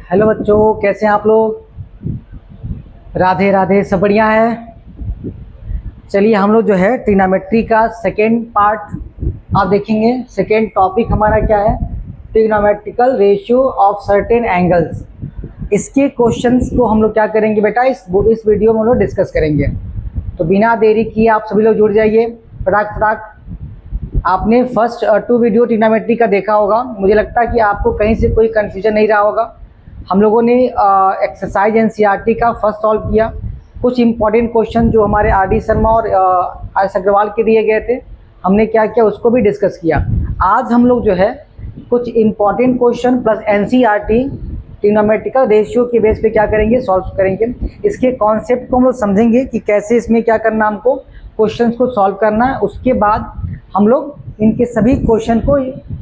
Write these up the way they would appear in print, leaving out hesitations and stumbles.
Hello बच्चों, कैसे हैं आप लोग? राधे राधे, सब बढ़िया है। चलिए हम लोग जो है ट्रिग्नोमेट्री का सेकेंड पार्ट आप देखेंगे। सेकेंड टॉपिक हमारा क्या है? Trigonometrical ratio of certain angles. इसके क्वेश्चंस को हम लोग क्या करेंगे बेटा, इस वीडियो में हम लोग डिस्कस करेंगे। तो बिना देरी किए आप सभी लोग जुड़ जाइए फटाक फटाक। आपने फर्स्ट 2 वीडियो ट्रिग्नोमेट्री का देखा होगा। मुझे लगता है कि आपको कहीं से कोई कन्फ्यूजन नहीं रहा होगा। हम लोगों ने एक्सरसाइज एनसीईआरटी का फर्स्ट सॉल्व किया। कुछ इंपॉर्टेंट क्वेश्चन जो हमारे आर.डी. शर्मा और आर.एस. अग्रवाल के दिए गए थे, हमने क्या किया उसको भी डिस्कस किया। आज हम लोग जो है कुछ important question plus NCERT trigonometrical ratio के बेस पे क्या करेंगे, सॉल्व करेंगे। इसके कॉन्सेप्ट को हम लोग समझेंगे कि कैसे इसमें क्या करना, हमको क्वेश्चंस को सॉल्व करना है। उसके बाद हम लोग इनके सभी क्वेश्चन को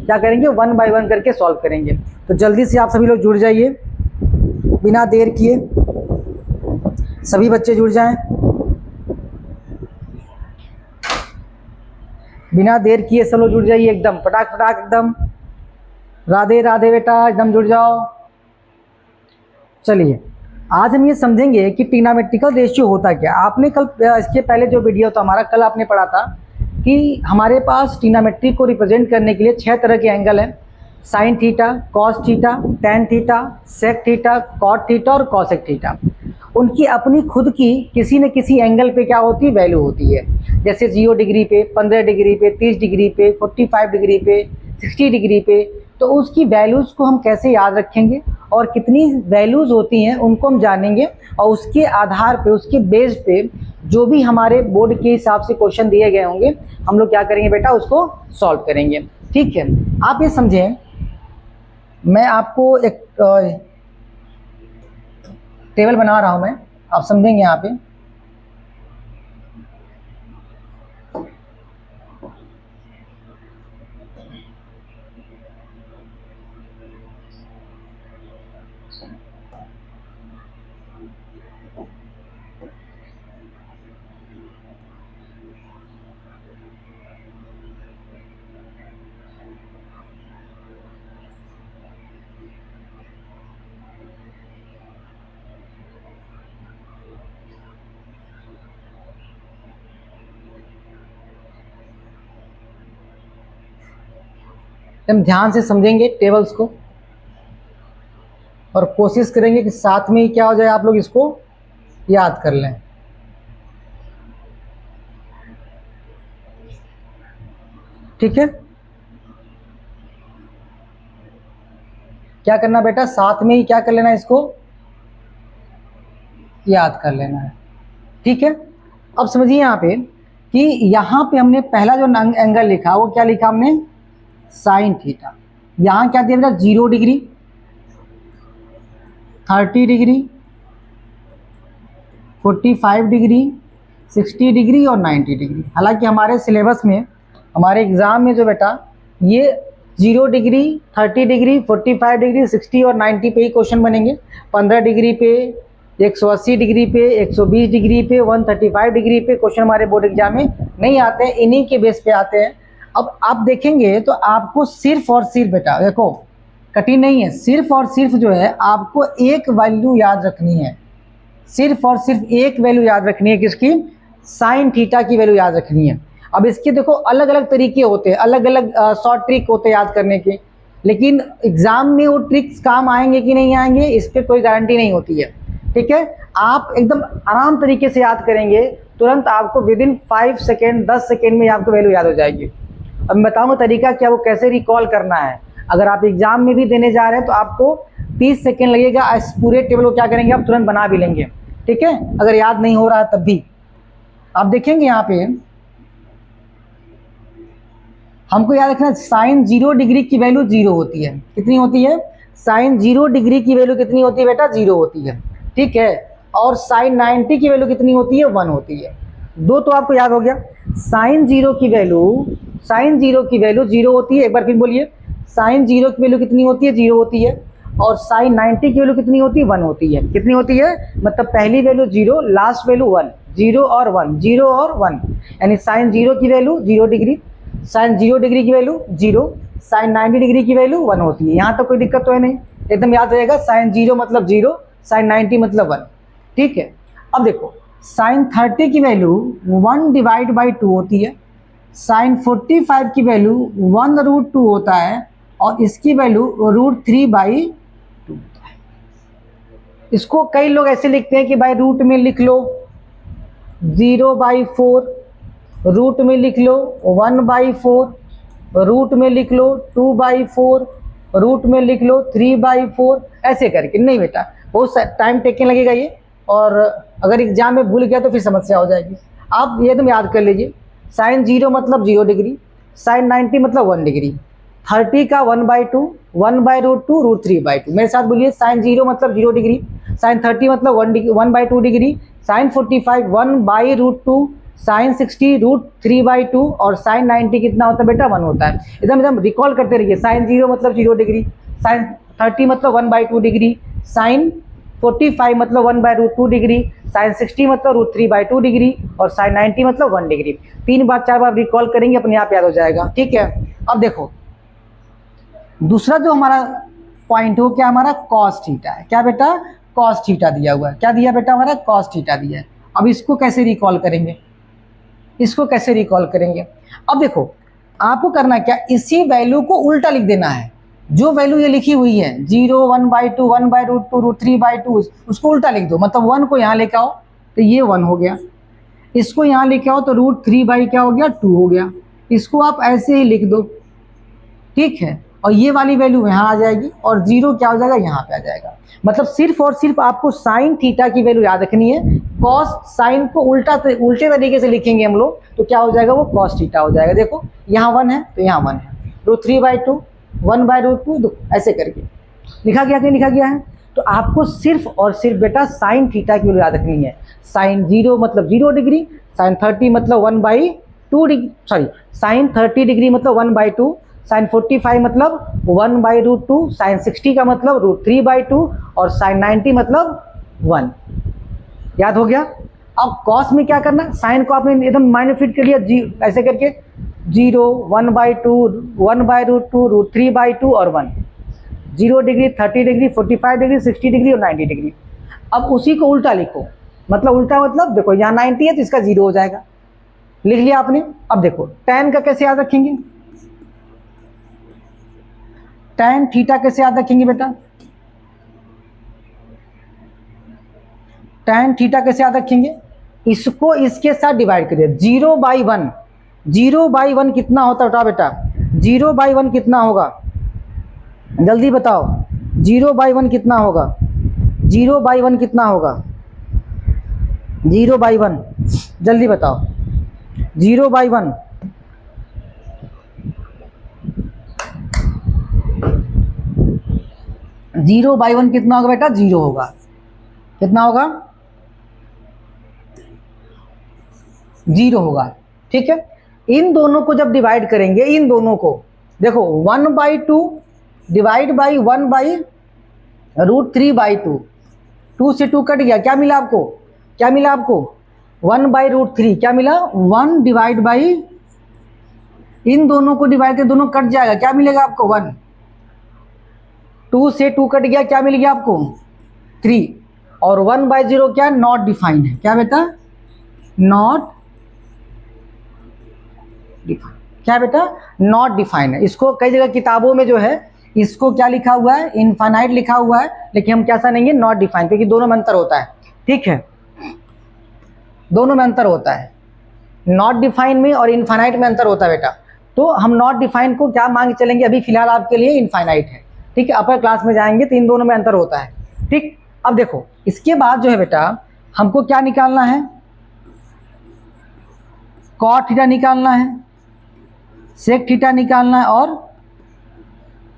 क्या करेंगे, 1 बाय 1 करके सॉल्व करेंगे। तो जल्दी से आप सभी लोग जुड़ जाइए बिना देर किए। सभी बच्चे जुड़ जाएं बिना देर किए। सब लोग जुड़ जाइए एकदम फटाक फटाक एकदम। राधे राधे बेटा, एकदम जुड़ जाओ। चलिए आज हम ये समझेंगे कि ट्रिग्नोमेट्रिकल रेशियो होता क्या। आपने कल इसके पहले जो वीडियो था हमारा, कल आपने पढ़ा था कि हमारे पास ट्रिग्नोमेट्री को रिप्रेजेंट करने के लिए 6 तरह के एंगल हैं। Sine theta, cos theta, tan theta, sec theta, cot theta और कॉसेक थीटा। उनकी अपनी खुद की किसी न किसी एंगल पे क्या होती है, वैल्यू होती है। जैसे 0 डिग्री पे, 15 डिग्री पे, 30 डिग्री पे, 45 डिग्री पे, 60 डिग्री पे। तो उसकी वैल्यूज़ को हम कैसे याद रखेंगे और कितनी वैल्यूज़ होती हैं उनको हम जानेंगे। और उसके आधार पे, उसके बेस पे जो भी हमारे बोर्ड के हिसाब से क्वेश्चन दिए गए होंगे, हम लोग क्या करेंगे बेटा, उसको सॉल्व करेंगे। ठीक है, आप ये समझें, मैं आपको एक टेबल बना रहा हूं मैं, आप समझेंगे यहाँ पे। हम ध्यान से समझेंगे टेबल्स को और कोशिश करेंगे कि साथ में ही क्या हो जाए, आप लोग इसको याद कर लें। ठीक है, क्या करना बेटा, साथ में ही क्या कर लेना, इसको याद कर लेना है। ठीक है, अब समझिए यहाँ पे कि यहाँ पे हमने पहला जो एंगल लिखा वो क्या लिखा हमने, साइन थीटा। यहाँ क्या दिया बेटा, 0 डिग्री, 30 डिग्री, 45 डिग्री, 60 डिग्री और 90 डिग्री। हालांकि हमारे सिलेबस में, हमारे एग्ज़ाम में जो बेटा ये 0 डिग्री, 30 डिग्री, 45 डिग्री, 60 और 90 पे ही क्वेश्चन बनेंगे। 15 डिग्री पे, 180 डिग्री पे, 120 डिग्री पे, 135 डिग्री पे क्वेश्चन हमारे बोर्ड एग्जाम में नहीं आते हैं, इन्हीं के बेस पे आते हैं। अब आप देखेंगे तो आपको सिर्फ और सिर्फ बेटा देखो, कठिन नहीं है, सिर्फ और सिर्फ जो है आपको एक वैल्यू याद रखनी है। सिर्फ और सिर्फ एक वैल्यू याद रखनी है, किसकी, साइन थीटा की वैल्यू याद रखनी है। अब इसके देखो अलग अलग तरीके होते हैं, अलग अलग शॉर्ट ट्रिक होते हैं याद करने के, लेकिन एग्जाम में वो ट्रिक्स काम आएंगे कि नहीं आएंगे इस पर कोई गारंटी नहीं होती है। ठीक है, आप एकदम आराम तरीके से याद करेंगे, तुरंत आपको विदिन 5 सेकेंड 10 सेकेंड में आपको वैल्यू याद हो जाएगी। अब मैं बताऊंगा तरीका क्या, वो कैसे रिकॉल करना है। अगर आप एग्जाम में भी देने जा रहे हैं तो आपको 30 सेकेंड लगेगा, इस पूरे टेबल को क्या करेंगे, आप तुरंत बना भी लेंगे। ठीक है, अगर याद नहीं हो रहा है तब भी आप देखेंगे यहाँ पे हमको याद रखना, साइन 0 डिग्री की वैल्यू 0 होती है। कितनी होती है, साइन 0 डिग्री की वैल्यू कितनी होती है बेटा, 0 होती है। ठीक है, और साइन 90 की वैल्यू कितनी होती है, 1 होती है। दो तो आपको याद हो गया। साइन 0 की वैल्यू 0 होती है। एक बार फिर बोलिए, साइन 0 की वैल्यू कितनी होती है, 0 होती है। और साइन 90 की वैल्यू कितनी होती है, 1 होती है। कितनी होती है, मतलब पहली वैल्यू 0, लास्ट वैल्यू 1, 0 और 1, 0 और 1, यानी साइन 0 की वैल्यू 0 डिग्री, साइन 0 डिग्री की वैल्यू 0, साइन 90 डिग्री की वैल्यू 1 होती है। यहाँ तक कोई दिक्कत तो है नहीं। एकदम याद रहेगा, साइन 0 मतलब 0, साइन 90 मतलब 1। ठीक है, अब देखो साइन 30 की वैल्यू 1 डिवाइड बाई 2 होती है, साइन 45 की वैल्यू 1√2 होता है, और इसकी वैल्यू √3/2 होता है। इसको कई लोग ऐसे लिखते हैं कि भाई रूट में लिख लो 0/4, रूट में लिख लो 1/4, रूट में लिख लो 2/4, रूट में लिख लो 3/4, ऐसे करके। नहीं बेटा, बहुत टाइम टेकिंग लगेगा ये, और अगर एग्जाम में भूल गया तो फिर समस्या हो जाएगी। आप ये एकदम याद कर लीजिए, साइन 0 मतलब 0 डिग्री, साइन 90 मतलब 1 डिग्री, 30 का 1/2, 1/√2 √3/2। मेरे साथ बोलिए, साइन 0 मतलब 0 डिग्री, साइन 30 मतलब 1/2 डिग्री, साइन 45 1/√2, साइन 60 √3/2, और साइन 90 कितना होता है बेटा, 1 होता है। एकदम एकदम रिकॉल करते रहिए, साइन 0 मतलब 0 डिग्री, साइन 30 मतलब 1/2 डिग्री, साइन 45 मतलब 1/√2 डिग्री, साइन 60 मतलब √3/2 डिग्री, और साइन 90 मतलब 1 डिग्री। 3 बार 4 बार रिकॉल करेंगे, अपने आप याद हो जाएगा। ठीक है, अब देखो दूसरा जो हमारा पॉइंट हो, क्या हमारा कॉस थीटा है। क्या बेटा, कॉस थीटा दिया हुआ है। क्या दिया बेटा, हमारा कॉस थीटा दिया है। अब इसको कैसे रिकॉल करेंगे, इसको कैसे रिकॉल करेंगे। अब देखो आपको करना क्या, इसी वैल्यू को उल्टा लिख देना है। जो वैल्यू ये लिखी हुई है 0, 1/2, 1/√2, √3/2, उसको उल्टा लिख दो। मतलब 1 को यहाँ लेके आओ तो ये 1 हो गया, इसको यहाँ लेके आओ तो √3 क्या हो गया, 2 हो गया। इसको आप ऐसे ही लिख दो, ठीक है, और ये वाली वैल्यू यहाँ आ जाएगी, और 0 क्या हो जाएगा, यहाँ पे आ जाएगा। मतलब सिर्फ और सिर्फ आपको साइन थीटा की वैल्यू याद रखनी है। कॉस साइन को उल्टे तरीके से लिखेंगे हम लोग तो क्या हो जाएगा, वो कॉस थीटा हो जाएगा। देखो यहाँ 1 है तो यहाँ 1 है, √3/2, 1/√2, ऐसे करके लिखा गया कि लिखा गया है। तो आपको सिर्फ और सिर्फ बेटा साइन थीटा की वैल्यू याद रखनी है। साइन 0 मतलब 0 डिग्री, साइन 30 मतलब 1/2 डिग्री, सॉरी साइन 30 डिग्री मतलब 1/2, साइन 45 मतलब 1/√2, साइन 60 का मतलब √3/2, और साइन 90 मतलब 1। याद हो गया। अब कॉस में क्या करना, साइन को आपने एकदम माइनर फिट कर लिया, ऐसे करके 0, 1/2, 1/√2, √3/2 और 1। 0 डिग्री, 30 डिग्री, 45 डिग्री, 60 डिग्री और 90 डिग्री। अब उसी को उल्टा लिखो, मतलब उल्टा मतलब देखो यहाँ 90 है तो इसका 0 हो जाएगा, लिख लिया आपने। अब देखो tan का कैसे याद रखेंगे, tan थीटा कैसे याद रखेंगे बेटा, tan थीटा कैसे याद रखेंगे, इसको इसके साथ डिवाइड करिए। 0/1, 0/1 कितना होता है बेटा, 0/1 कितना होगा, जल्दी बताओ 0/1 कितना होगा, 0/1 कितना होगा, 0/1 जल्दी बताओ, 0/1 0/1 कितना होगा बेटा, 0 होगा। कितना होगा, 0 होगा। ठीक है, इन दोनों को जब डिवाइड करेंगे, इन दोनों को देखो 1/2 डिवाइड बाई 1/√3/2, 2 से 2 कट गया, क्या मिला आपको, क्या मिला आपको 1/√3, क्या मिला 1 डिवाइड बाई, इन दोनों को डिवाइड कर दोनों कट जाएगा, क्या मिलेगा आपको 1, 2 से 2 कट गया, क्या मिल गया आपको 3, और 1/0 क्या नॉट डिफाइंड है, क्या बेटा नॉट डिफाइंड, क्या बेटा नॉट डिफाइंड है। इसको कई जगह किताबों में जो है इसको क्या लिखा हुआ है, इनफाइनाइट लिखा हुआ है, लेकिन हम कैसा नहीं है नॉट डिफाइंड, क्योंकि दोनों में अंतर होता है। ठीक है, दोनों में अंतर होता है, नॉट डिफाइंड में और इनफाइनाइट में अंतर होता है बेटा। तो हम नॉट डिफाइंड को क्या मांग चलेंगे, अभी फिलहाल आपके लिए इनफाइनाइट है। ठीक है, अपर क्लास में जाएंगे तो इन दोनों में अंतर होता है। ठीक, अब देखो इसके बाद जो है बेटा हमको क्या निकालना है, कॉट थीटा निकालना है, सेक थीटा निकालना है, और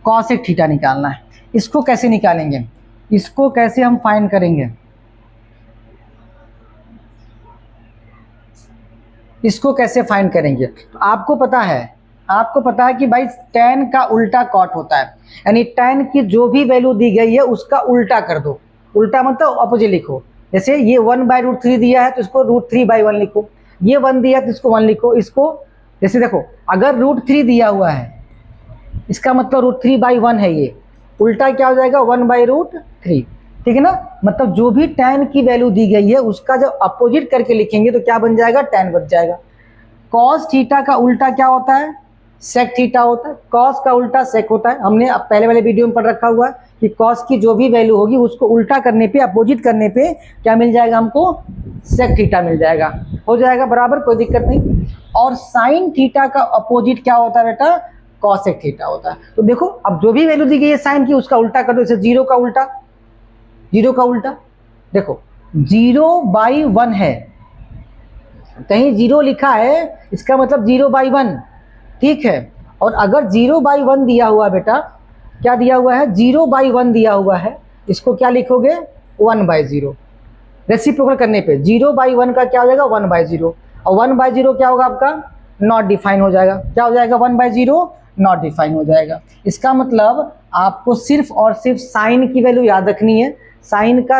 कॉसेक थीटा निकालना है। इसको कैसे निकालेंगे, इसको कैसे हम फाइंड करेंगे, इसको कैसे फाइंड करेंगे। तो आपको पता है, आपको पता है कि भाई tan का उल्टा कॉट होता है, यानी tan की जो भी वैल्यू दी गई है उसका उल्टा कर दो। उल्टा मतलब अपोजिट लिखो। जैसे ये 1/√3 दिया है तो इसको √3/1 लिखो, ये 1 दिया तो इसको 1 लिखो। इसको जैसे देखो अगर √3 दिया हुआ है इसका मतलब √3/1 है ये, उल्टा क्या हो जाएगा 1/√3, ठीक है ना। मतलब जो भी tan की वैल्यू दी गई है उसका जब अपोजिट करके लिखेंगे तो क्या बन जाएगा, tan बच जाएगा। cos थीटा का उल्टा क्या होता है, sec थीटा होता है। cos का उल्टा sec होता है। हमने अब पहले वाले वीडियो में पढ़ रखा हुआ है कि cos की जो भी वैल्यू होगी उसको उल्टा करने पे, अपोजिट करने पे क्या मिल जाएगा हमको, sec थीटा मिल जाएगा। हो जाएगा बराबर, कोई दिक्कत नहीं। और sin थीटा का अपोजिट क्या होता है बेटा, cosec थीटा होता है। तो देखो अब जो भी वैल्यू दी गई है sin की उसका उल्टा कर दो। जैसे 0 का उल्टा, 0 का उल्टा देखो 0/1 है, कहीं 0 लिखा है इसका मतलब 0/1, ठीक है। और अगर 0/1 दिया हुआ बेटा, क्या दिया हुआ है, 0/1 दिया हुआ है, इसको क्या लिखोगे 1/0। रेसिप्रोकल करने पे 0/1 का क्या हो जाएगा 1/0, और 1/0 क्या होगा आपका, नॉट डिफाइन हो जाएगा। क्या हो जाएगा 1/0 नॉट डिफाइन हो जाएगा। इसका मतलब आपको सिर्फ और सिर्फ साइन की वैल्यू याद रखनी है। साइन का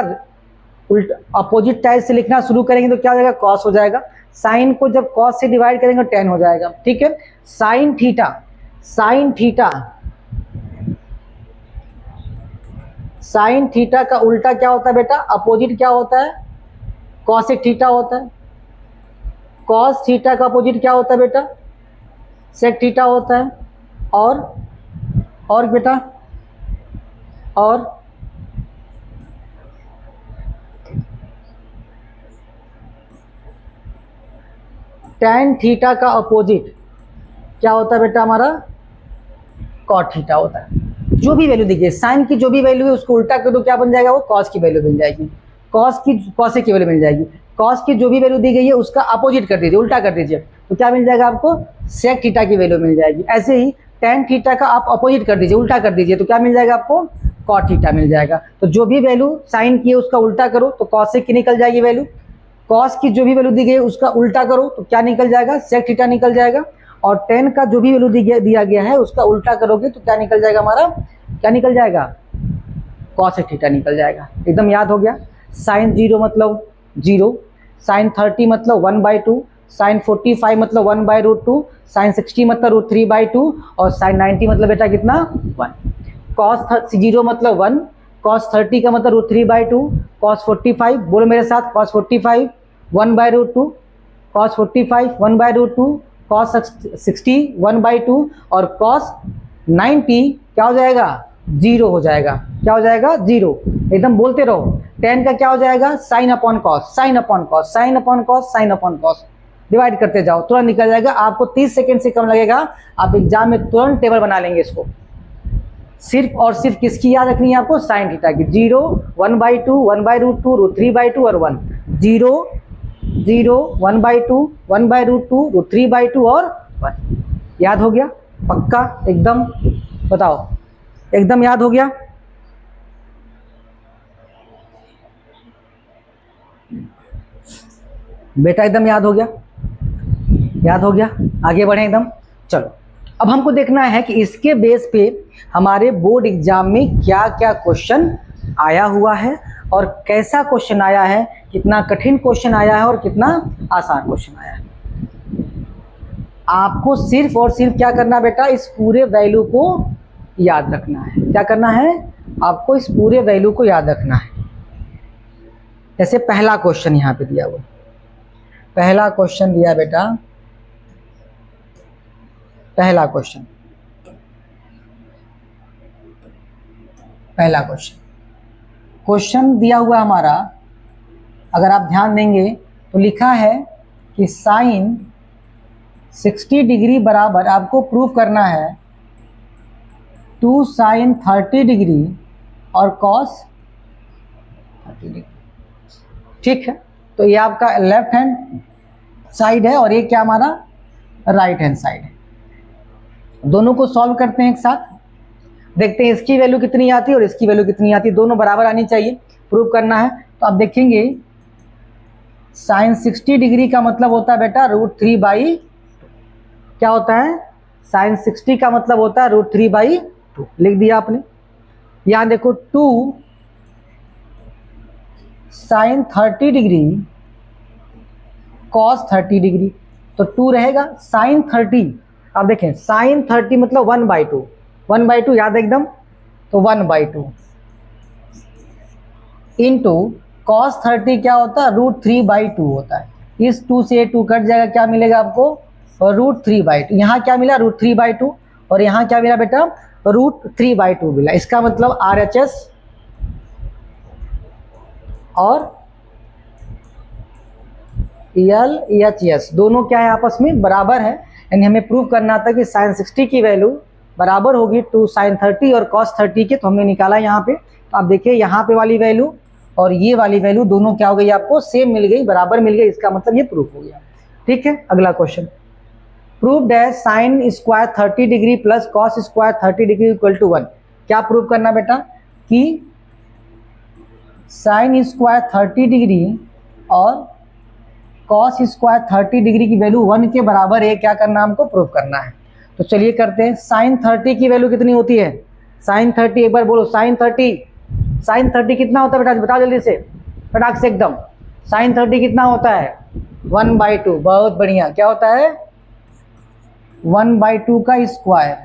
उल्टा अपोजिट टाइप से लिखना शुरू करेंगे तो क्या हो जाएगा, कॉस हो जाएगा। साइन को जब कॉस से डिवाइड करेंगे तो tan हो जाएगा, ठीक है। Sine theta, sine theta, sine theta का उल्टा क्या होता है बेटा, अपोजिट क्या होता है, कॉसेक थीटा होता है। कॉस थीटा का अपोजिट क्या होता है बेटा, सेक थीटा होता है। और बेटा और tan थीटा का अपोजिट क्या होता है बेटा हमारा, cot थीटा होता है। जो भी वैल्यू देखिए, साइन की जो भी वैल्यू है उसको उल्टा कर दो, क्या बन जाएगा, वो cos की वैल्यू बन जाएगी। cosec की वैल्यू मिल जाएगी। cos की जो भी वैल्यू दी गई है उसका अपोजिट कर दीजिए, उल्टा कर दीजिए, तो क्या मिल जाएगा आपको, sec थीटा की वैल्यू मिल जाएगी। ऐसे ही tan थीटा का आप अपोजिट कर दीजिए, उल्टा कर दीजिए, तो क्या मिल जाएगा आपको, cot थीटा मिल जाएगा। तो जो भी वैल्यू साइन की है उसका उल्टा करो तो cosec की निकल जाएगी वैल्यू। cos की जो भी वैल्यू दी गई है उसका उल्टा करो तो क्या निकल जाएगा, sec थीटा निकल जाएगा। और tan का जो भी वैल्यू दिया गया है उसका उल्टा करोगे तो क्या निकल जाएगा हमारा, क्या निकल जाएगा, cosec थीटा निकल जाएगा। एकदम याद हो गया। sin 0 मतलब 0, sin 30 मतलब 1/2, sin 45 मतलब 1/√2, sin 60 मतलब √3/2 और sin 90 मतलब बेटा कितना 1। cos 0 मतलब 1, cos 30 का मतलब √3/2, cos 45 बोलो मेरे साथ, cos 45 1/√2, cos 45 1/√2, cos 60 1/2 और cos 90 क्या हो जाएगा, 0 हो जाएगा। क्या हो जाएगा, 0। एकदम बोलते रहो। tan का क्या हो जाएगा, sin upon cos, sin upon cos, sin upon cos, sin upon cos, divide करते जाओ, तुरंत निकल जाएगा। आपको 30 सेकंड से कम लगेगा, आप एग्जाम में तुरंत टेबल बना लेंगे इसको। सिर्फ और सिर्फ किसकी याद रखनी है आपको, साइन थीटा की। 0 1/2 1/√2 √3/2 और 1, 0 0 1/2 1/√2 √3/2 और 1। याद हो गया पक्का एकदम, बताओ एकदम याद हो गया। बेटा एकदम याद हो गया, याद हो गया। आगे बढ़े एकदम, चलो अब हमको देखना है कि इसके बेस पे हमारे बोर्ड एग्जाम में क्या क्या क्वेश्चन आया हुआ है और कैसा क्वेश्चन आया है, कितना कठिन क्वेश्चन आया है और कितना आसान क्वेश्चन आया है। आपको सिर्फ और सिर्फ क्या करना बेटा, इस पूरे वैल्यू को याद रखना है। क्या करना है आपको, इस पूरे वैल्यू को याद रखना है। जैसे पहला क्वेश्चन यहाँ पे दिया हुआ, पहला क्वेश्चन दिया बेटा, पहला क्वेश्चन, पहला क्वेश्चन दिया हुआ हमारा, अगर आप ध्यान देंगे तो लिखा है कि साइन 60 डिग्री बराबर आपको प्रूफ करना है 2 sin 30 डिग्री और कॉस 30 डिग्री। ठीक है, तो ये आपका लेफ्ट हैंड साइड है और ये क्या हमारा राइट हैंड साइड है। दोनों को सॉल्व करते हैं एक साथ, देखते हैं इसकी वैल्यू कितनी आती है और इसकी वैल्यू कितनी आती है, दोनों बराबर आनी चाहिए, प्रूव करना है। तो आप देखेंगे साइन 60 डिग्री का मतलब होता है बेटा √3/, क्या होता है, साइन 60 का मतलब होता है √3/2, लिख दिया आपने। यहाँ देखो 2 साइन 30 डिग्री कॉस 30 डिग्री, तो 2 रहेगा साइन 30। अब देखें साइन 30 मतलब 1/2, 1/2 याद है एकदम, तो 1/2 इंटू कॉस 30 क्या होता है, √3/2 होता है। इस 2 से 2 कट जाएगा, क्या मिलेगा आपको, √3/2। यहाँ क्या मिला, √3/2, और यहाँ क्या मिला बेटा, √3/2 मिला। इसका मतलब RHS और LHS दोनों क्या है, आपस में बराबर है। यानी हमें प्रूव करना था कि sin 60 की वैल्यू बराबर होगी टू sin 30 और cos 30 के, तो हमने निकाला यहाँ पे। तो आप देखिए यहाँ पे वाली वैल्यू और ये वाली वैल्यू दोनों क्या हो गई, आपको सेम मिल गई, बराबर मिल गई। इसका मतलब ये प्रूफ हो गया। ठीक है, अगला question, prove dash sine square 30 degree plus cos square 30 degree equal to 1। क्या प्रूव करना बेटा, कि साइन स्क्वायर 30 डिग्री और कॉस स्क्वायर 30 डिग्री की वैल्यू 1 के बराबर है। क्या करना, हमको प्रूव करना है। तो चलिए करते हैं। साइन 30 की वैल्यू कितनी होती है, साइन 30, एक बार बोलो, साइन 30 कितना होता है बेटा, बताओ जल्दी से, फटाक से एकदम। साइन 30 कितना होता है, 1/2। बहुत बढ़िया, क्या होता है, 1/2 का स्क्वायर।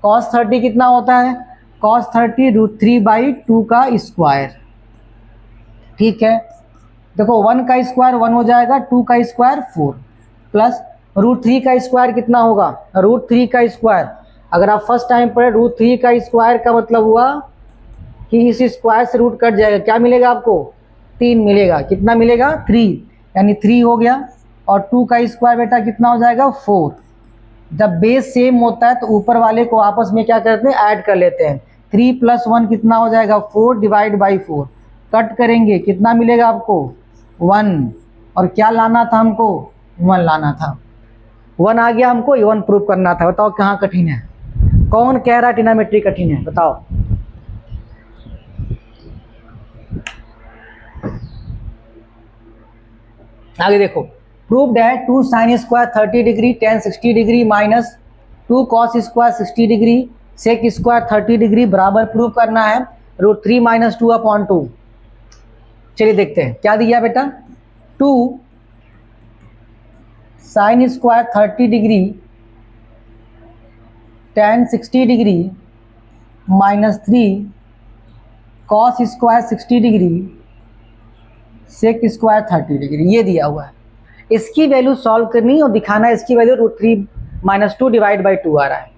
कॉस 30 कितना होता है, कॉस 30 √3/2 का स्क्वायर। ठीक है, देखो 1 का स्क्वायर 1 हो जाएगा, 2 का स्क्वायर 4, प्लस √3 का स्क्वायर कितना होगा, √3 का स्क्वायर। अगर आप फर्स्ट टाइम पढ़े, √3 का स्क्वायर का मतलब हुआ कि इस स्क्वायर से रूट कट जाएगा, क्या मिलेगा आपको, 3 मिलेगा। कितना मिलेगा, 3, यानी 3 हो गया। और 2 का स्क्वायर बेटा कितना हो जाएगा, 4। जब बेस सेम होता है तो ऊपर वाले को आपस में क्या करते हैं, ऐड कर लेते हैं। 3 + 1 कितना हो जाएगा, 4 / 4। कट करेंगे, कितना मिलेगा आपको, 1। और क्या लाना था हमको, 1 लाना था। 1 आ गया, हमको 1 प्रूव करना था। बताओ कहाँ कठिन है, कौन कह रहा है ट्रिग्नोमेट्री कठिन है, बताओ। आगे देखो, prove that 2 sin square 30 degree tan 60 degree minus 2 cos square 60 degree sec square 30 degree बराबर प्रूव करना है √3 - 2/2। चलिए देखते हैं क्या दिया बेटा, 2 sin square 30 degree tan 60 degree minus 3 cos square 60 degree sec square 30 degree, ये दिया हुआ है। इसकी वैल्यू सॉल्व करनी और दिखाना है, इसकी वैल्यू √3 - 2 / 2 आ रहा है।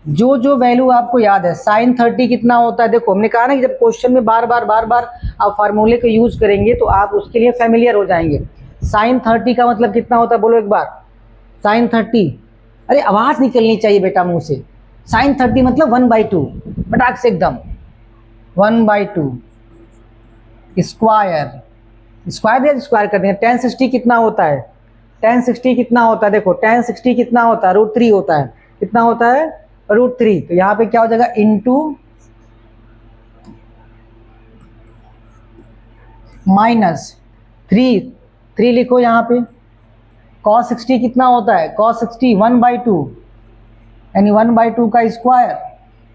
जो जो वैल्यू आपको याद है, साइन 30 कितना होता है, देखो हमने कहा ना कि जब क्वेश्चन में बार बार आप फार्मूले को यूज करेंगे तो आप उसके लिए फेमिलियर हो जाएंगे। साइन 30 का मतलब कितना होता है, बोलो एक बार, साइन 30, अरे आवाज़ निकलनी चाहिए बेटा मुंह से। साइन 30 मतलब 1/2, फटाक से एकदम, 1/2 स्क्वायर, स्क्वायर दिया, स्क्वायर कर देंगे। tan 60 कितना होता है, tan 60 कितना होता है, देखो tan 60 कितना होता है, √3 होता है। कितना होता है, √3। तो यहाँ पे क्या हो जाएगा, इंटू -3 लिखो यहाँ पे। cos 60 कितना होता है, cos 60 1/2, यानी 1/2 का स्क्वायर।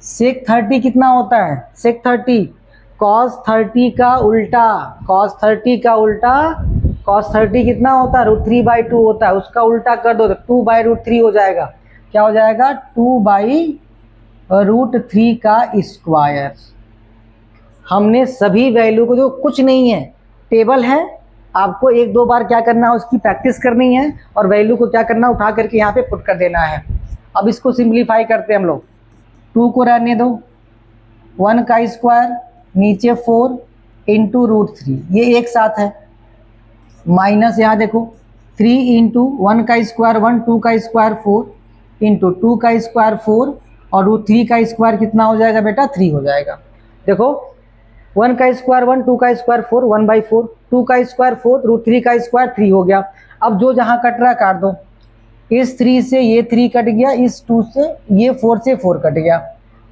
sec 30 कितना होता है, sec 30 cos 30 का उल्टा, cos 30 का उल्टा, cos 30 कितना होता है, √3/2 होता है, उसका उल्टा कर दो तो 2/√3 हो जाएगा। क्या हो जाएगा, 2/√3 का स्क्वायर। हमने सभी वैल्यू को, जो कुछ नहीं है, टेबल है, आपको 1-2 बार क्या करना है, उसकी प्रैक्टिस करनी है और वैल्यू को क्या करना है, उठा करके यहाँ पे पुट कर देना है। अब इसको सिंप्लीफाई करते हैं हम लोग। 2 को रहने दो, 1 का स्क्वायर नीचे 4 इंटू √3, ये एक साथ है, माइनस यहाँ देखो 3 इंटू 1 का स्क्वायर 1, 2 का स्क्वायर 4 इंटू 2 का स्क्वायर 4 और √3 का स्क्वायर कितना हो जाएगा बेटा, 3 हो जाएगा। देखो 1 का स्क्वायर 1, 2 का स्क्वायर 4, 1/4, 2 का स्क्वायर 4, √3 का स्क्वायर 3 हो गया। अब जो जहाँ कट रहा है काट दो, इस 3 से ये 3 कट गया, इस 2 से ये 4 से 4 कट गया,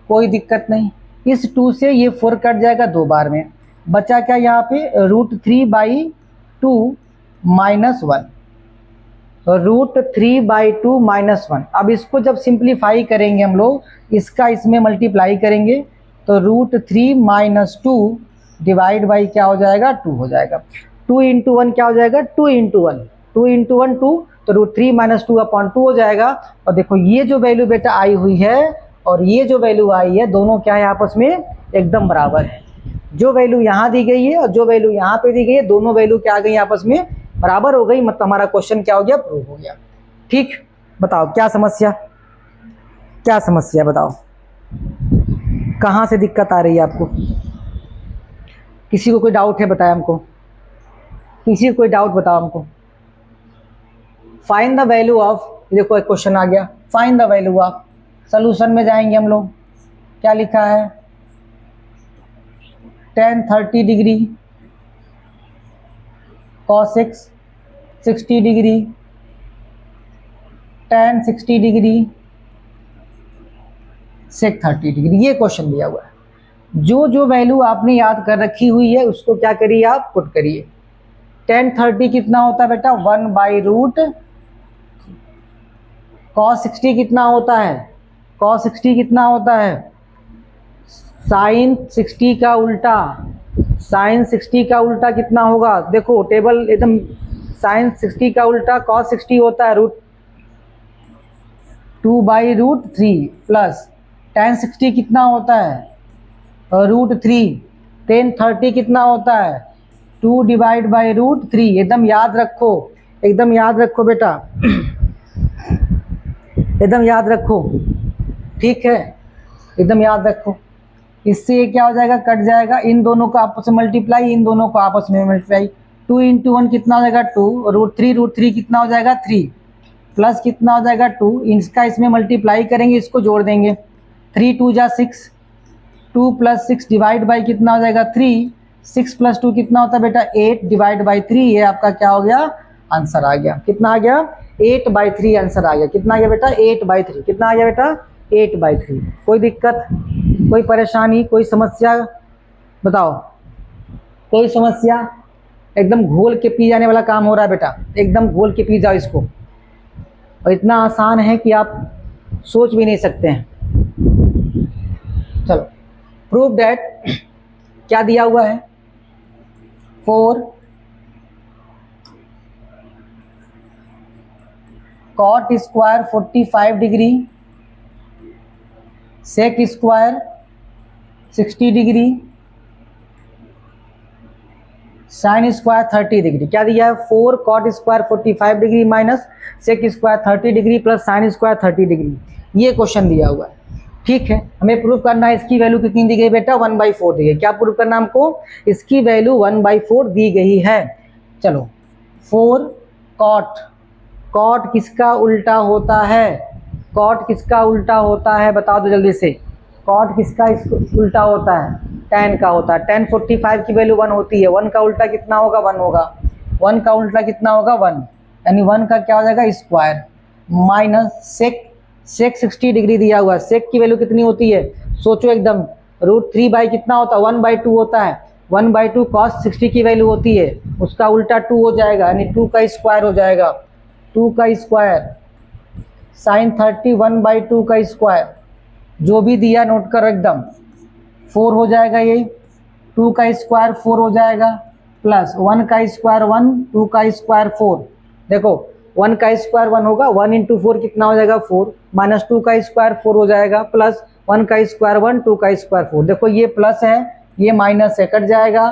कोई दिक्कत नहीं। इस 2 से ये 4 कट जाएगा 2 बार में, बचा क्या यहाँ पे, √3/2 - 1, √3/2 - 1। अब इसको जब सिंप्लीफाई करेंगे हम लोग, इसका इसमें मल्टीप्लाई करेंगे तो √3 - 2 डिवाइड बाई क्या हो जाएगा, 2 हो जाएगा। 2 इंटू 1 क्या हो जाएगा, 2 इंटू 1, 2 इंटू 1 2, तो √3 - 2/2 हो जाएगा। और देखो ये जो वैल्यू बेटा आई हुई है और ये जो वैल्यू आई है दोनों क्या है आपस में एकदम बराबर है। जो वैल्यू यहाँ दी गई है और जो वैल्यू यहाँ पे दी गई है दोनों वैल्यू क्या आ गई आपस में बराबर हो गई, मतलब हमारा क्वेश्चन क्या हो गया, प्रूव हो गया। ठीक, बताओ क्या समस्या, क्या समस्या बताओ, कहाँ से दिक्कत आ रही है आपको? किसी को कोई डाउट है बताए हमको, किसी को कोई डाउट बताओ हमको। फाइंड द वैल्यू ऑफ, देखो एक क्वेश्चन आ गया, find the value of, solution में जाएंगे हम लोग, क्या लिखा है, tan 30 degree cos x 60 degree tan 60 degree sec 30 degree, ये क्वेश्चन दिया हुआ है। जो जो वैल्यू आपने याद कर रखी हुई है उसको क्या करिए आप पुट करिए। tan 30 कितना होता है बेटा 1/रूट, cos 60 कितना होता है, cos 60 कितना होता है, साइन 60 का उल्टा, साइन 60 का उल्टा कितना होगा, देखो टेबल एकदम, साइन 60 का उल्टा cos 60 होता है √2/√3 प्लस tan 60 कितना होता है √3, tan 30 कितना होता है 2/√3। एकदम याद रखो, एकदम याद रखो बेटा, एकदम याद रखो, ठीक है, एकदम याद रखो। इससे ये क्या हो जाएगा, कट जाएगा, इन दोनों को आपस में मल्टीप्लाई, इन दोनों को आपस में मल्टीप्लाई, 2 × 1 कितना हो जाएगा 2, √3 कितना हो जाएगा 3, प्लस कितना हो जाएगा 2, इसका इसमें मल्टीप्लाई करेंगे, इसको जोड़ देंगे, 3 × 2 = 6, 2 + 6 डिवाइड बाई कितना हो जाएगा 3, 6 + 2 कितना होता है बेटा 8 डिवाइड बाई 3, ये आपका क्या हो गया आंसर आ गया, कितना आ गया 8/3 आंसर आ गया, कितना आ गया बेटा 8/3, कितना आ गया बेटा 8/3। कोई दिक्कत, कोई परेशानी, कोई समस्या बताओ, कोई समस्या? एकदम घोल के पी जाने वाला काम हो रहा है बेटा, एकदम घोल के पी जाओ इसको, और इतना आसान है कि आप सोच भी नहीं सकते हैं। चलो प्रूव दैट, क्या दिया हुआ है 4 cot square 45 degree sec square 60 degree sine square 30 degree, क्या दिया है 4 cot square 45 degree minus sec square 30 degree plus sign square 30 degree, ये क्वेश्चन दिया हुआ है। ठीक है, हमें प्रूव करना है इसकी वैल्यू कितनी दी गई बेटा 1/4 दी गई, क्या प्रूव करना हमको, इसकी वैल्यू 1/4 दी गई है। चलो 4 cot, cot किसका उल्टा होता है, cot किसका उल्टा होता है बताओ तो जल्दी से, cot किसका उल्टा होता है, tan का होता है, tan 45 की वैल्यू 1 होती है, 1 का उल्टा कितना होगा 1 होगा, 1 का उल्टा कितना होगा 1, यानी 1 का क्या हो जाएगा स्क्वायर माइनस sec 60 डिग्री दिया हुआ है, sec की वैल्यू कितनी होती है सोचो एकदम, √3 बाई कितना होता है 1/2 होता है, 1/2 cos 60 की वैल्यू होती है, उसका उल्टा 2 हो जाएगा, यानी 2 का स्क्वायर हो जाएगा, 2 का स्क्वायर साइन 30 1/2 का स्क्वायर, जो भी दिया नोट करो एकदम, 4 हो जाएगा, ये 2 का स्क्वायर 4 हो जाएगा, प्लस 1 का स्क्वायर 1, 2 का स्क्वायर 4, देखो 1 का स्क्वायर 1 होगा, 1 × 4 कितना हो जाएगा 4, माइनस 2 का स्क्वायर 4 हो जाएगा, प्लस 1 का स्क्वायर 1, 2 का स्क्वायर 4, देखो ये प्लस है ये माइनस है, कट जाएगा,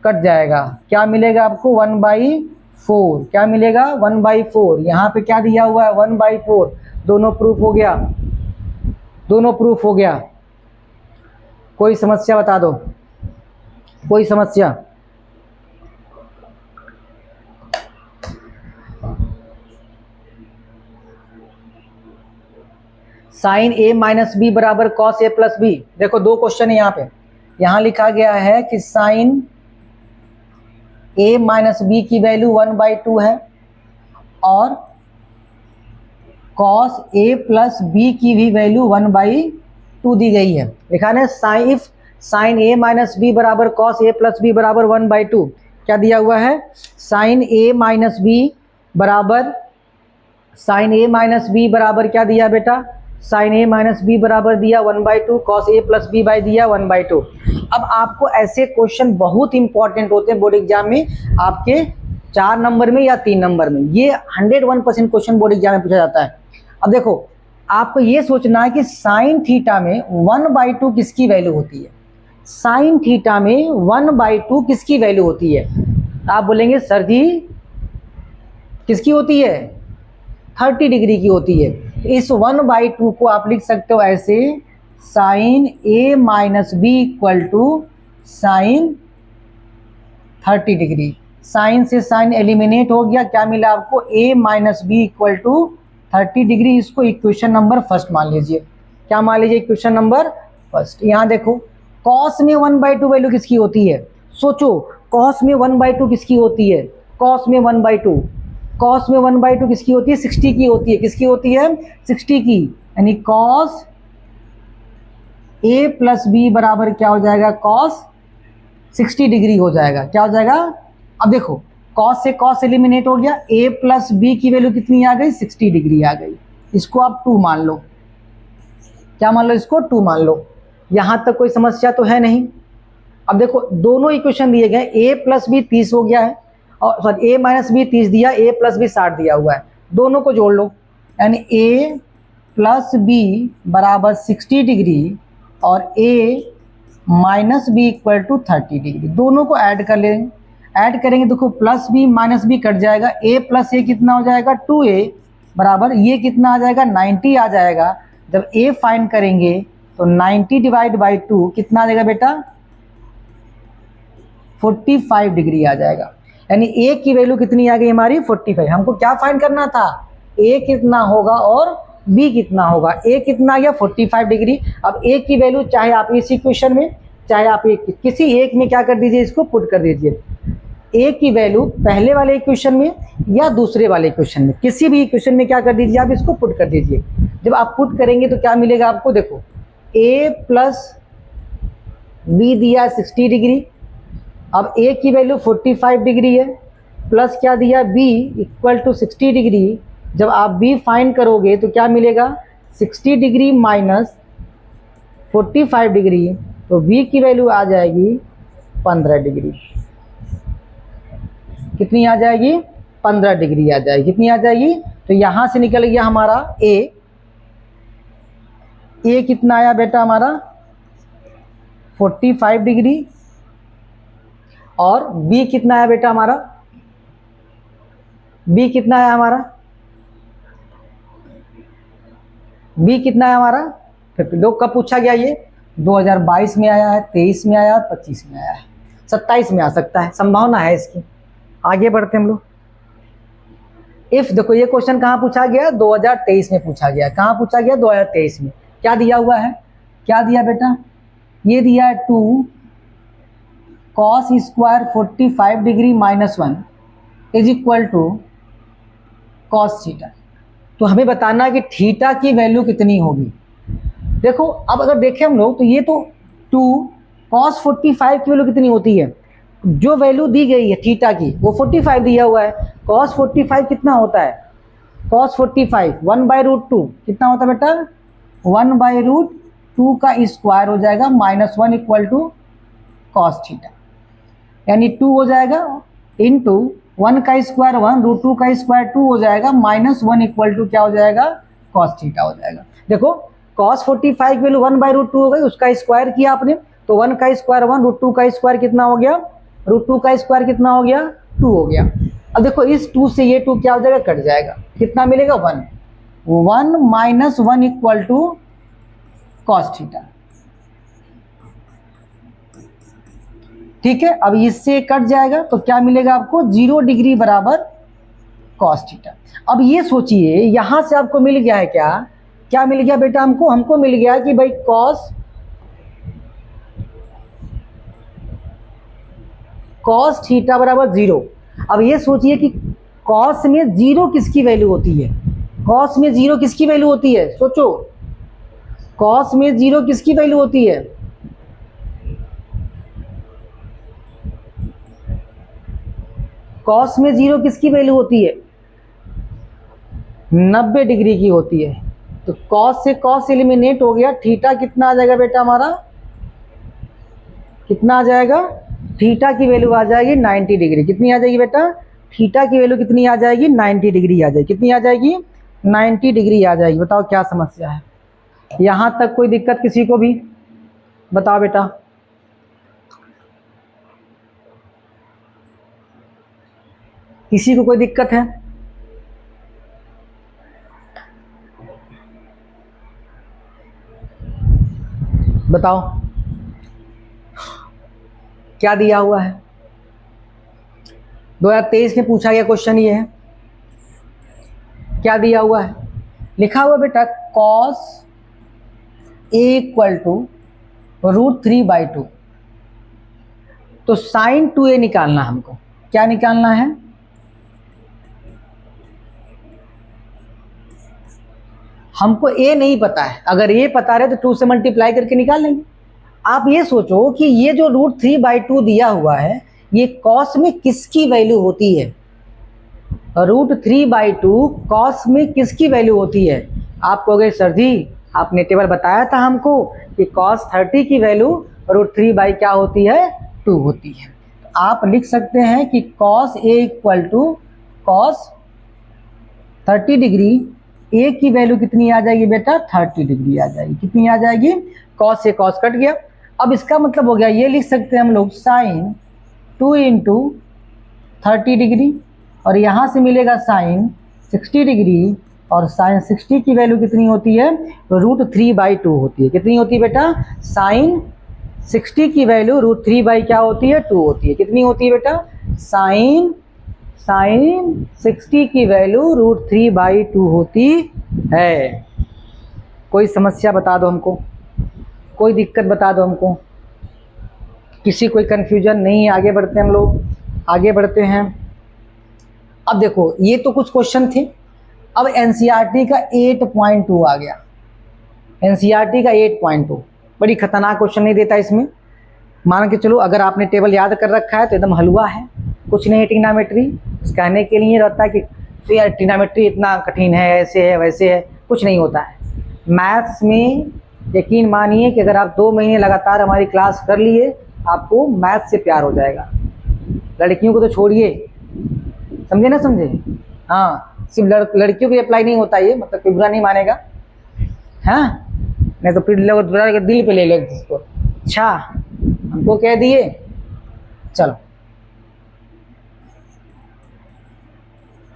कट जाएगा, क्या मिलेगा आपको 1/4, क्या मिलेगा 1/4, यहाँ पे क्या दिया हुआ है 1/4, दोनों प्रूफ हो गया, दोनों प्रूफ हो गया। कोई समस्या बता दो, कोई समस्या? साइन a माइनस बी बराबर cos a प्लस बी, देखो दो क्वेश्चन है यहाँ पे, यहाँ लिखा गया है कि साइन a माइनस बी की वैल्यू 1/2 है और cos a प्लस बी की भी वैल्यू 1/2 दी गई है, लिखा है साइन a माइनस बी बराबर cos a प्लस बी बराबर 1/2, क्या दिया हुआ है साइन a माइनस बी बराबर, साइन a माइनस बी बराबर क्या दिया बेटा, साइन a माइनस बी बराबर दिया 1/2, cos a plus B by दिया 1/2। अब आपको ऐसे क्वेश्चन बहुत इंपॉर्टेंट होते हैं बोर्ड एग्जाम में, आपके 4 नंबर में या 3 नंबर में, ये 101% क्वेश्चन बोर्ड एग्जाम में पूछा जाता है। अब देखो आपको ये सोचना है कि साइन थीटा में 1/2 किसकी वैल्यू होती है। साइन थीटा में 1/2 किसकी वैल्यू होती है। आप बोलेंगे सर जी किसकी होती है, 30 डिग्री की होती है। इस 1/2 को आप लिख सकते हो ऐसे, sine A minus B equal to sine 30 degree. Sine से साइन एलिमिनेट हो गया, क्या मिला आपको, a minus B equal to 30 degree. इसको इक्वेशन नंबर फर्स्ट मान लीजिए। क्या मान लीजिए, इक्वेशन नंबर फर्स्ट। यहाँ देखो कॉस में 1/2 वैल्यू किसकी होती है, सोचो कॉस में 1/2 किसकी होती है, कॉस में 1/2, कॉस में 1/2 किसकी होती है, 60 की होती है। किसकी होती है, 60 की। यानी कॉस a प्लस बी बराबर क्या हो जाएगा, कॉस 60 डिग्री हो जाएगा। क्या हो जाएगा, अब देखो कॉस से कॉस एलिमिनेट हो गया, a प्लस बी की वैल्यू कितनी आ गई, 60 डिग्री आ गई। इसको आप 2 मान लो। क्या मान लो, इसको 2 मान लो। यहाँ तक कोई समस्या तो है नहीं। अब देखो दोनों इक्वेशन दिए गए, a प्लस बी 30 हो गया है, और सॉरी a माइनस बी 30 दिया, a प्लस बी 60 दिया हुआ है। दोनों को जोड़ लो, यानी a प्लस बी बराबर 60 डिग्री और a minus B equal to 30 degree. दोनों को ऐड कर लेंगे, ऐड करेंगे, देखो plus B minus B cut जाएगा, a प्लस ए कितना हो जाएगा, 2a बराबर ये कितना आ जाएगा, 90 आ जाएगा। जब a फाइंड करेंगे तो 90 डिवाइड बाई 2 कितना आ जाएगा बेटा, 45 डिग्री आ जाएगा। यानी a की वैल्यू कितनी आ गई हमारी, 45। हमको क्या फाइंड करना था, a कितना होगा और b कितना होगा। a कितना आ गया, 45 डिग्री। अब a की वैल्यू चाहे आप इस इक्वेशन में, चाहे आप किसी एक में क्या कर दीजिए, इसको पुट कर दीजिए। a की वैल्यू पहले वाले इक्वेशन में या दूसरे वाले इक्वेशन में, किसी भी इक्वेशन में क्या कर दीजिए, आप इसको पुट कर दीजिए। जब आप पुट करेंगे तो क्या मिलेगा आपको, देखो a प्लस बी दिया 60 डिग्री, अब a की वैल्यू 45 डिग्री है, प्लस क्या दिया b इक्वल टू 60 डिग्री। जब आप b फाइंड करोगे तो क्या मिलेगा, 60 डिग्री माइनस 45 डिग्री, तो b की वैल्यू आ जाएगी 15 डिग्री। कितनी आ जाएगी, 15 डिग्री आ जाएगी। कितनी आ जाएगी, तो यहाँ से निकल गया हमारा a कितना आया बेटा हमारा, 45 डिग्री, और b कितना आया बेटा हमारा, b कितना आया हमारा, b कितना है हमारा 52। कब पूछा गया ये, 2022 में आया है, 23 में आया, 25 में आया है, 27 में आ सकता है, संभावना है इसकी। आगे बढ़ते हम लोग। इफ देखो ये क्वेश्चन कहाँ पूछा गया, 2023 में पूछा गया। कहाँ पूछा गया, 2023 में। क्या दिया हुआ है, क्या दिया बेटा, ये दिया है 2 cos square 45 degree minus 1 is equal to cos theta. तो हमें बताना है कि थीटा की वैल्यू कितनी होगी। देखो अब अगर देखें हम लोग तो ये तो 2 कॉस 45 की वैल्यू कितनी होती है, जो वैल्यू दी गई है थीटा की वो 45 दिया हुआ है। कॉस 45 कितना होता है, कॉस 45 1/√2 कितना होता है बेटा, 1/√2 का स्क्वायर हो जाएगा -1 इक्वल टू कॉस थीटा। यानी 2 हो जाएगा इंटू 1 का स्क्वायर 1, √2 का स्क्वायर 2 हो जाएगा, -1 इक्वल टू क्या हो जाएगा, कॉस थीटा हो जाएगा। देखो कॉस 45 की वैल्यू 1/√2 हो गई, उसका स्क्वायर किया आपने, तो 1 का स्क्वायर 1, √2 का स्क्वायर कितना हो गया, √2 का स्क्वायर कितना हो गया, 2 हो गया। अब देखो इस 2 से ये 2 क्या हो जाएगा, कट जाएगा, कितना मिलेगा 1, 1 - 1 इक्वल टू कॉस थीटा। ठीक है, अब इससे कट जाएगा तो क्या मिलेगा आपको, 0 डिग्री बराबर कॉस थीटा। अब ये सोचिए यहां से आपको मिल गया है क्या, क्या मिल गया बेटा हमको मिल गया कि भाई कॉस थीटा बराबर 0। अब ये सोचिए कि कॉस में 0 किसकी वैल्यू होती है, कॉस में 0 किसकी वैल्यू होती है, सोचो कॉस में 0 किसकी वैल्यू होती है, कॉस में 0 किसकी वैल्यू होती है, 90 डिग्री की होती है। तो कॉस से कॉस एलिमिनेट हो गया, थीटा कितना आ जाएगा बेटा हमारा, कितना आ जाएगा, थीटा की वैल्यू आ जाएगी 90 डिग्री। कितनी आ जाएगी बेटा, थीटा की वैल्यू कितनी आ जाएगी, 90 डिग्री आ जाएगी। कितनी आ जाएगी, 90 डिग्री आ जाएगी। बताओ क्या समस्या है? यहाँ तक कोई दिक्कत किसी को भी? बताओ बेटा। किसी को कोई दिक्कत है? बताओ क्या दिया हुआ है? 2023 में पूछा गया क्वेश्चन ये है। क्या दिया हुआ है? लिखा हुआ बेटा cos a इक्वल टू √3/2। तो sin 2a निकालना हमको। क्या निकालना है? हमको a नहीं पता है। अगर a पता रहे तो 2 से मल्टीप्लाई करके निकाल लेंगे। आप ये सोचो कि ये जो √3/2 दिया हुआ है ये cos में किसकी वैल्यू होती है? √3/2 cos में किसकी वैल्यू होती है? आप कहोगे सर जी आपने टेबल बताया था हमको कि cos 30 की वैल्यू √3 क्या होती है? 2 होती है। तो आप लिख सकते हैं कि cos a equal to cos 30 degree. a की वैल्यू कितनी आ जाएगी बेटा? 30 डिग्री आ जाएगी। कितनी आ जाएगी? cos से cos कट गया। अब इसका मतलब हो गया, ये लिख सकते हैं हम लोग sin 2 इंटू 30 डिग्री, और यहाँ से मिलेगा sin 60 डिग्री, और sin 60 की वैल्यू कितनी होती है? √3/2 होती है। कितनी होती है बेटा? sin 60 की वैल्यू √3 क्या होती है? 2 होती है। कितनी होती है बेटा? sin 60 की वैल्यू √3/2 होती है। कोई समस्या बता दो हमको, कोई दिक्कत बता दो हमको। किसी कोई कन्फ्यूजन नहीं? आगे बढ़ते हैं हम लोग, आगे बढ़ते हैं। अब देखो ये तो कुछ क्वेश्चन थे। अब एनसीईआरटी का 8.2 आ गया। एनसीईआरटी का 8.2 बड़ी खतरनाक क्वेश्चन नहीं देता इसमें। मान के चलो अगर आपने टेबल याद कर रखा है तो एकदम हलवा है, कुछ नहीं। ट्रिग्नोमेट्री कहने के लिए रहता है कि तो यार ट्रिग्नोमेट्री इतना कठिन है, ऐसे है वैसे है, कुछ नहीं होता है। मैथ्स में यकीन मानिए कि अगर आप 2 महीने लगातार हमारी क्लास कर लिए आपको मैथ्स से प्यार हो जाएगा। लड़कियों को तो छोड़िए, समझे ना समझे? हाँ, सिर्फ लड़कियों को अप्लाई नहीं होता ये, मतलब कोई बुरा नहीं मानेगा, हाँ? नहीं तो फिर लोग दिल पे ले लेंगे इसको। अच्छा हमको कह दिए। चलो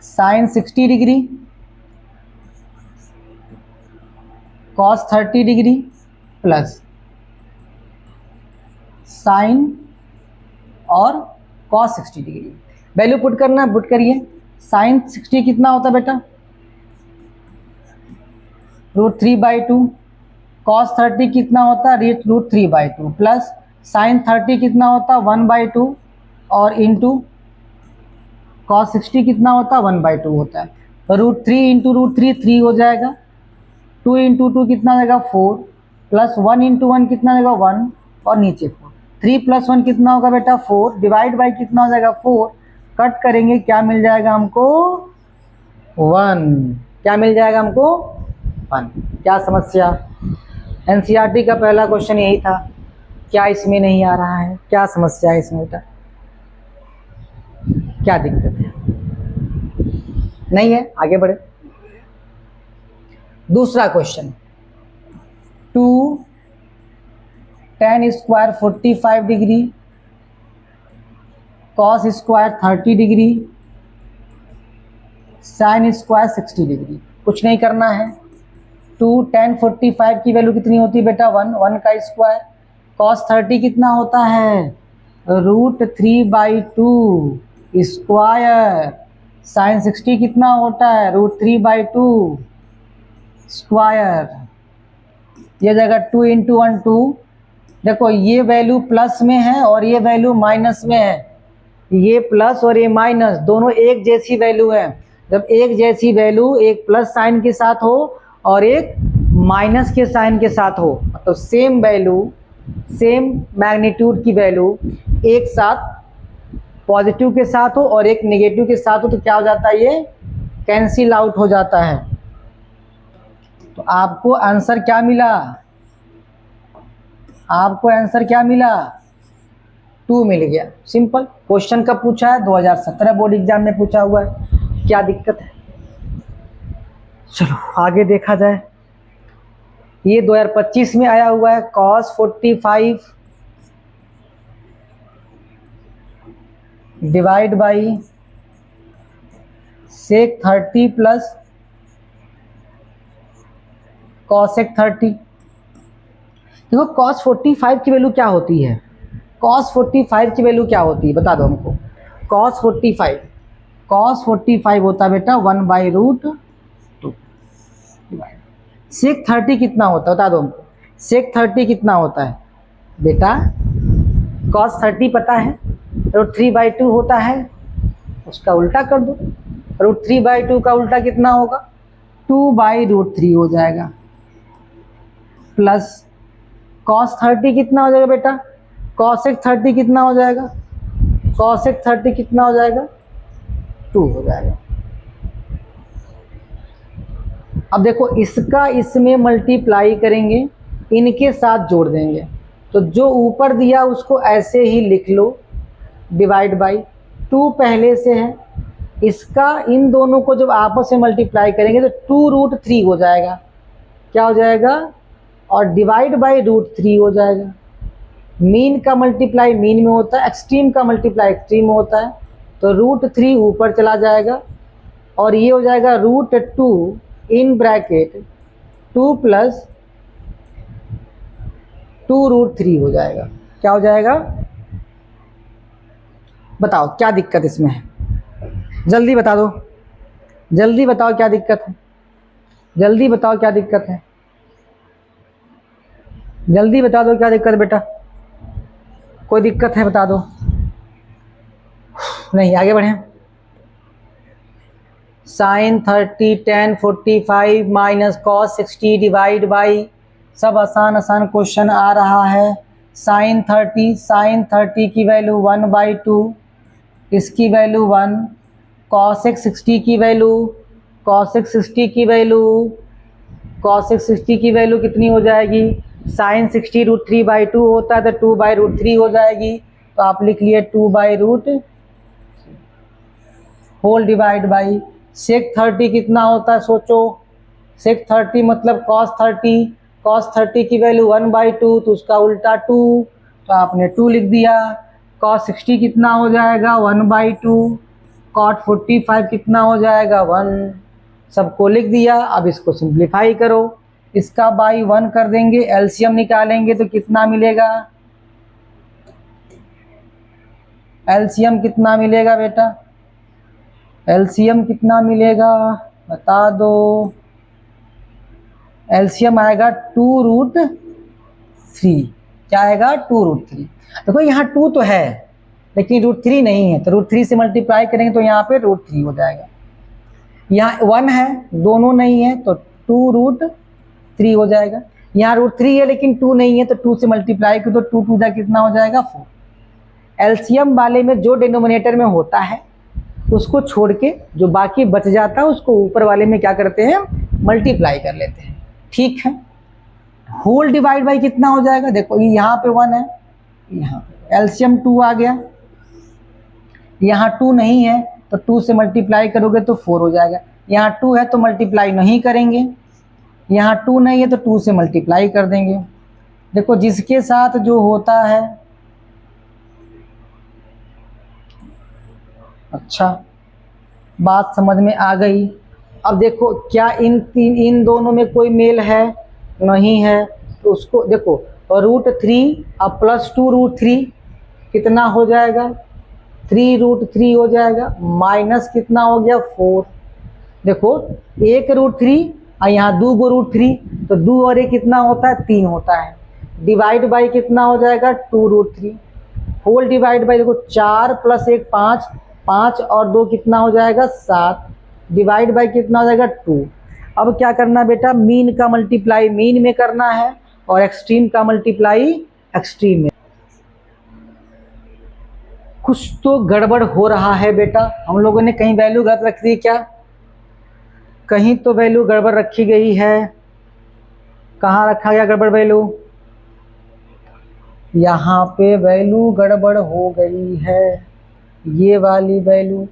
sin 60 degree cos 30 degree plus sin और cos 60 डिग्री। वैल्यू पुट करना, पुट करिए। sin 60 कितना होता है बेटा? √3/2। cos 30 कितना होता है? √3/2 प्लस sin 30 कितना होता है? 1/2 और इंटू cos 60 कितना होता है? 1/2 होता है। √3 इंटू √3 3 हो जाएगा। 2 इंटू 2 कितना जाएगा? 4 प्लस 1 इंटू 1 कितना जाएगा? 1 और नीचे 4। 3 प्लस 1 कितना होगा बेटा? 4 डिवाइड बाई कितना हो जाएगा? 4। कट करेंगे, क्या मिल जाएगा हमको? 1। क्या मिल जाएगा हमको? 1। क्या समस्या? एनसीईआरटी का पहला क्वेश्चन यही था। क्या इसमें नहीं आ रहा है? क्या समस्या है इसमें बेटा? क्या दिक्कत है? नहीं है? आगे बढ़े। दूसरा question 2 tan square 45 degree cos square 30 degree sin square 60 degree. कुछ नहीं करना है। 2 tan 45 की वैल्यू कितनी होती है बेटा? 1 का स्क्वायर। cos 30 कितना होता है? √3/2 स्क्वायर। sin 60 कितना होता है? √3/2 स्क्वायर। ये जगह 2 इंटू 1 2। देखो ये वैल्यू प्लस में है और ये वैल्यू माइनस में है। ये प्लस और ये माइनस दोनों एक जैसी वैल्यू है। जब एक जैसी वैल्यू एक प्लस साइन के साथ हो और एक माइनस के साइन के साथ हो, मतलब सेम वैल्यू, सेम मैग्नीट्यूड की वैल्यू एक साथ पॉजिटिव के साथ हो और एक नेगेटिव के साथ हो, तो क्या हो जाता है? ये कैंसिल आउट हो जाता है। तो आपको आंसर क्या मिला? आपको आंसर क्या मिला? 2 मिल गया। सिंपल। क्वेश्चन कब पूछा है? 2017 बोर्ड एग्जाम में पूछा हुआ है। क्या दिक्कत है? चलो आगे देखा जाए। ये 2025 में आया हुआ है cos 45 divide by sec 30 plus cosec 30। देखो cos 45 की वैल्यू क्या होती है, cos 45 की वैल्यू क्या होती है बता दो हमको। cos 45 होता है बेटा 1/√2। sec 30 कितना होता है बता दो हमको। sec 30 कितना होता है बेटा, cos 30 पता है √3/2 होता है, उसका उल्टा कर दो। √3/2 का उल्टा कितना होगा 2/√3 हो जाएगा, प्लस cos 30 कितना हो जाएगा बेटा, cosec 30 कितना हो जाएगा, cosec 30 कितना हो जाएगा 2 हो जाएगा। अब देखो इसका इसमें मल्टीप्लाई करेंगे, इनके साथ जोड़ देंगे, तो जो ऊपर दिया उसको ऐसे ही लिख लो, डिवाइड बाई 2 पहले से है, इसका इन दोनों को जब आपस में मल्टीप्लाई करेंगे तो 2√3 हो जाएगा, क्या हो जाएगा, और डिवाइड बाई √3 हो जाएगा। मीन का मल्टीप्लाई मीन में होता है, एक्सट्रीम का मल्टीप्लाई एक्सट्रीम में होता है, तो √3 ऊपर चला जाएगा और ये हो जाएगा √2 इन ब्रैकेट 2 प्लस 2√3 हो जाएगा। क्या हो जाएगा बताओ, क्या दिक्कत इसमें है, जल्दी बता दो, जल्दी बताओ क्या दिक्कत है, जल्दी बताओ क्या दिक्कत है, जल्दी बता दो क्या दिक्कत है बेटा, कोई दिक्कत है बता दो। नहीं आगे बढ़ें। sin 30 tan 45 minus cos 60 divide by, सब आसान आसान क्वेश्चन आ रहा है। sin 30 की वैल्यू 1/2, इसकी वैल्यू 1, cosec 60 की वैल्यू, cosec 60 की वैल्यू कितनी हो जाएगी, sin 60 √3/2 होता है तो 2/√3 हो जाएगी, तो आप लिख लिए 2/√, होल डिवाइड बाई sec 30 कितना होता है सोचो, sec 30 मतलब cos 30 की वैल्यू 1/2 तो उसका उल्टा 2, तो आपने 2 लिख दिया। cos 60 कितना हो जाएगा 1/2, cot 45 कितना हो जाएगा 1, सबको लिख दिया। अब इसको सिंप्लीफाई करो, इसका बाई 1 कर देंगे, एलसीएम निकालेंगे तो कितना मिलेगा, एलसीएम कितना मिलेगा बेटा, एलसीएम कितना मिलेगा बता दो, एलसीएम आएगा 2√3, क्या आएगा 2√3। देखो यहाँ 2 तो है लेकिन √3 नहीं है, तो √3 से मल्टीप्लाई करेंगे तो यहाँ पे √3 हो जाएगा, यहाँ 1 है दोनों नहीं है तो 2√3 हो जाएगा, यहाँ √3 है लेकिन 2 नहीं है तो 2 से मल्टीप्लाई करो तो 2 2 कितना हो जाएगा 4। एलसीएम वाले में जो डिनोमिनेटर में होता है उसको छोड़ के जो बाकी बच जाता है उसको ऊपर वाले में क्या करते हैं मल्टीप्लाई कर लेते हैं, ठीक है। होल डिवाइड बाई कितना हो जाएगा, देखो यहाँ पे 1 है, यहाँ एलसीएम 2 आ गया, यहाँ 2 नहीं है तो 2 से मल्टीप्लाई करोगे तो 4 हो जाएगा, यहाँ 2 है तो मल्टीप्लाई नहीं करेंगे, यहाँ 2 नहीं है तो 2 से मल्टीप्लाई कर देंगे। देखो जिसके साथ जो होता है, अच्छा बात समझ में आ गई। अब देखो क्या इन दोनों में कोई मेल है, नहीं है, तो उसको देखो √3 अब प्लस 2√3 कितना हो जाएगा 3√3 हो जाएगा, माइनस कितना हो गया 4। देखो 1√3 और यहाँ 2 √3 तो 2 और 1 कितना होता है 3 होता है, डिवाइड बाई कितना हो जाएगा 2√3, होल डिवाइड बाई देखो 4 + 1 5, 5 और 2 कितना हो जाएगा 7, डिवाइड बाई कितना हो जाएगा 2। अब क्या करना बेटा, मीन का मल्टीप्लाई मीन में करना है और एक्सट्रीम का मल्टीप्लाई एक्सट्रीम में। कुछ तो गड़बड़ हो रहा है बेटा, हम लोगों ने कहीं वैल्यू गलत रख दी क्या, कहीं तो वैल्यू गड़बड़ रखी गई है, कहाँ रखा गया गड़बड़ वैल्यू, यहाँ पे वैल्यू गड़बड़ हो गई है, ये वाली वैल्यू,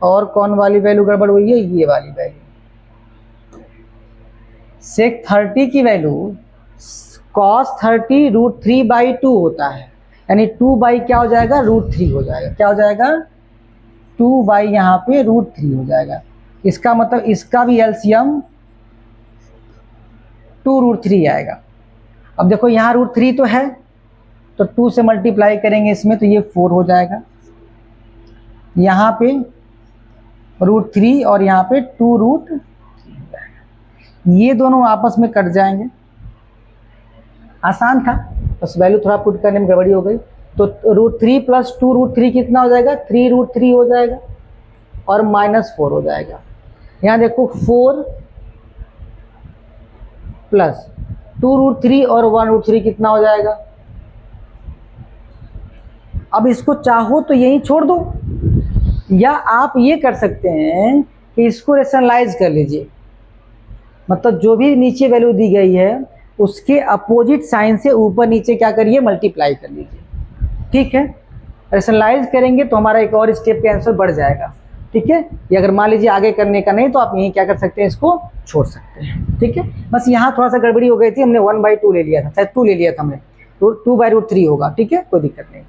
और कौन वाली वैल्यू गड़बड़ हुई है, ये वाली वैल्यू, सेक 30 की वैल्यू cos 30 √3/2 होता है, यानी 2 बाई क्या हो जाएगा, √3 हो जाएगा। क्या हो जाएगा, 2 बाई यहाँ पे √3 हो जाएगा। इसका मतलब इसका भी एलसीएम 2√3 आएगा। अब देखो यहाँ √3 तो है, तो 2 से मल्टीप्लाई करेंगे इसमें तो ये 4 हो जाएगा। यहाँ पे √3 और यहाँ पे 2 √3 हो जाएगा। ये दोनों आपस में कट जाएंगे, आसान था, बस वैल्यू थोड़ा पुट करने में गड़बड़ी हो गई। तो √3 + 2 √3 कितना हो जाएगा, 3 √3 हो जाएगा और -4 हो जाएगा। यहाँ देखो 4 + 2 √3 और 1 √3 कितना हो जाएगा। अब इसको चाहो तो यहीं छोड़ दो, या आप ये कर सकते हैं कि इसको रेशनलाइज कर लीजिए, मतलब जो भी नीचे वैल्यू दी गई है उसके अपोजिट साइन से ऊपर नीचे क्या करिए, मल्टीप्लाई कर लीजिए। ठीक है, रेशनलाइज करेंगे तो हमारा एक और स्टेप का आंसर बढ़ जाएगा। ठीक है, ये अगर मान लीजिए आगे करने का नहीं तो आप यहीं क्या कर सकते हैं, इसको छोड़ सकते हैं। ठीक है, बस यहाँ थोड़ा सा गड़बड़ी हो गई थी, हमने 1/2 ले लिया था, शायद 2 ले लिया था हमने, 2/√3 होगा। ठीक है, कोई दिक्कत नहीं।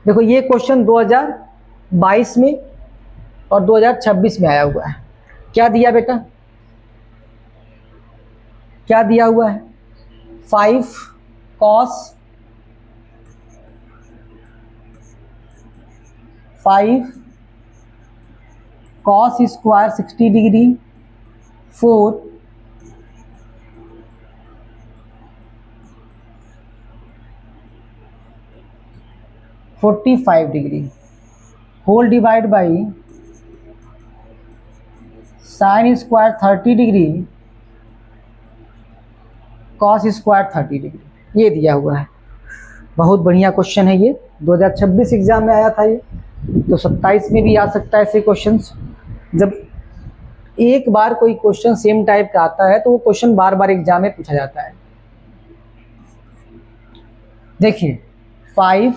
देखो ये क्वेश्चन 2022 में और 2026 में आया हुआ है। क्या दिया बेटा, क्या दिया हुआ है, 5 cos 60 degree 4 45 degree whole divide by sin square 30 degree cos square 30 degree, ये दिया हुआ है। बहुत बढ़िया क्वेश्चन है ये, 2026 एग्जाम में आया था ये, तो 27 में भी आ सकता है ऐसे क्वेश्चंस। जब एक बार कोई क्वेश्चन सेम टाइप का आता है तो वो क्वेश्चन बार बार एग्जाम में पूछा जाता है। देखिए 5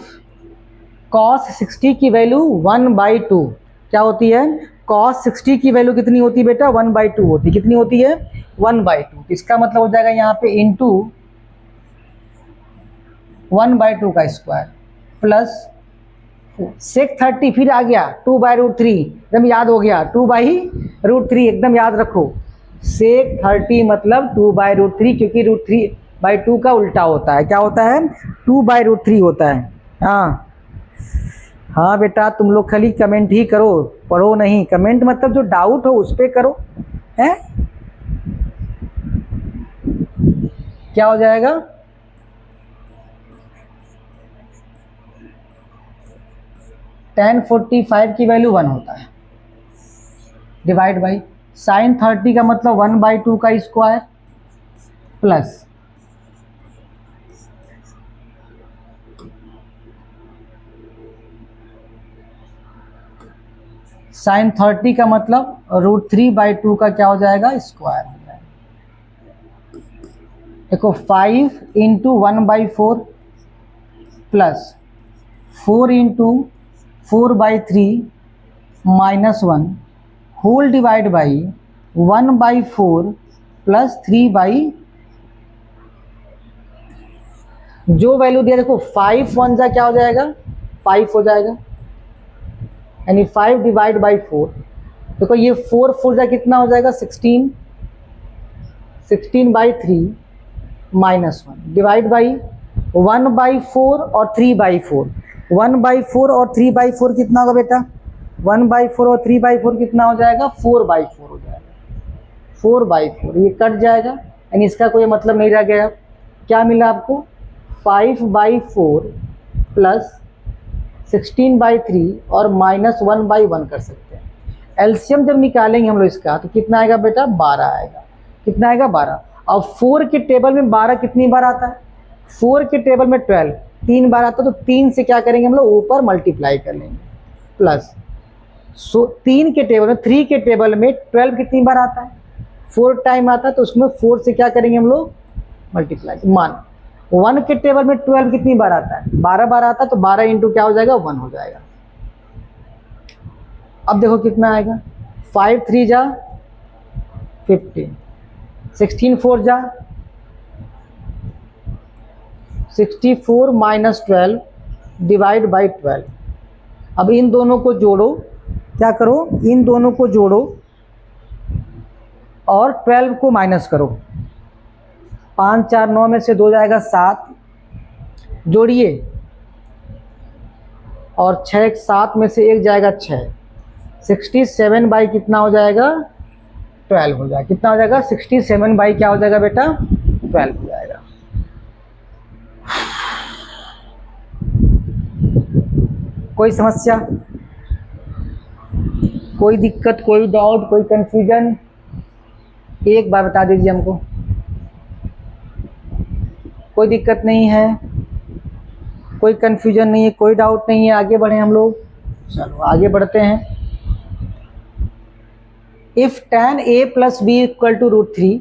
cos 60 की वैल्यू 1/2 क्या होती है, cos 60 की वैल्यू कितनी होती है बेटा, 1/2 होती है। कितनी होती है, 1/2। इसका मतलब हो जाएगा यहाँ पे इंटू 1/2 का स्क्वायर प्लस सेक 30 फिर आ गया 2/√3, एकदम याद हो गया, 2/√3 एकदम याद रखो। सेक 30 मतलब 2/√3, क्योंकि √3/2 का उल्टा होता है। क्या होता है, 2/√3 होता है। हाँ हाँ बेटा, तुम लोग खाली कमेंट ही करो, पढ़ो नहीं। कमेंट मतलब जो डाउट हो उस पर करो, हैं। क्या हो जाएगा, tan 45 की वैल्यू 1 होता है, डिवाइड बाई sin 30 का मतलब 1/2 का स्क्वायर प्लस sin 30 का मतलब √3/2 का क्या हो जाएगा, स्क्वायर हो जाएगा। देखो 5 × 1/4 plus 4 × 4/3 -1 whole divide by 1/4 plus 3/, जो वैल्यू दिया देखो 5 1 जा क्या हो जाएगा, 5 हो जाएगा, यानी 5 डिवाइड बाई 4। देखो ये 4 4 जा कितना हो जाएगा, 16, 16/3 -1 डिवाइड बाई 1/4 और 3/4। 1/4 और 3/4 कितना होगा बेटा, 1/4 और 3/4 कितना हो जाएगा, 4/4 हो जाएगा। 4/4 ये कट जाएगा, यानी इसका कोई मतलब नहीं रह गया। क्या मिला आपको, 5/4 प्लस 16/3 और -1/1 कर सकते हैं। एलसीएम जब निकालेंगे हम लोग इसका तो कितना आएगा बेटा, 12 आएगा। कितना आएगा, 12। अब 4 के टेबल में 12 कितनी बार आता है, 4 के टेबल में 12 3 बार आता है, तो 3 से क्या करेंगे हम लोग, ऊपर मल्टीप्लाई कर लेंगे प्लस 3 के टेबल में 3 के टेबल में 12 कितनी बार आता है, 4 टाइम आता है, तो उसमें 4 से क्या करेंगे हम लोग, मल्टीप्लाई। मान 1 के टेबल में 12 कितनी बार आता है, 12 बार आता है, तो 12 इंटू क्या हो जाएगा, 1 हो जाएगा। अब देखो कितना आएगा, 5 3 जा 15, 16 4 जा 64 माइनस 12 डिवाइड बाई 12। अब इन दोनों को जोड़ो, क्या करो, इन दोनों को जोड़ो और 12 को माइनस करो। 5 4 9 में से 2 जाएगा 7, जोड़िए, और 6 7 में से 1 जाएगा 6। 67 बाई कितना हो जाएगा, 12 हो जाएगा। कितना हो जाएगा, 67 बाई क्या हो जाएगा बेटा, 12 हो जाएगा। कोई समस्या, कोई दिक्कत, कोई डाउट, कोई कंफ्यूजन, एक बार बता दीजिए हमको। कोई दिक्कत नहीं है, कोई कंफ्यूजन नहीं है, कोई डाउट नहीं है, आगे बढ़े हम लोग। चलो आगे बढ़ते हैं। If tan a plus B equal to √3,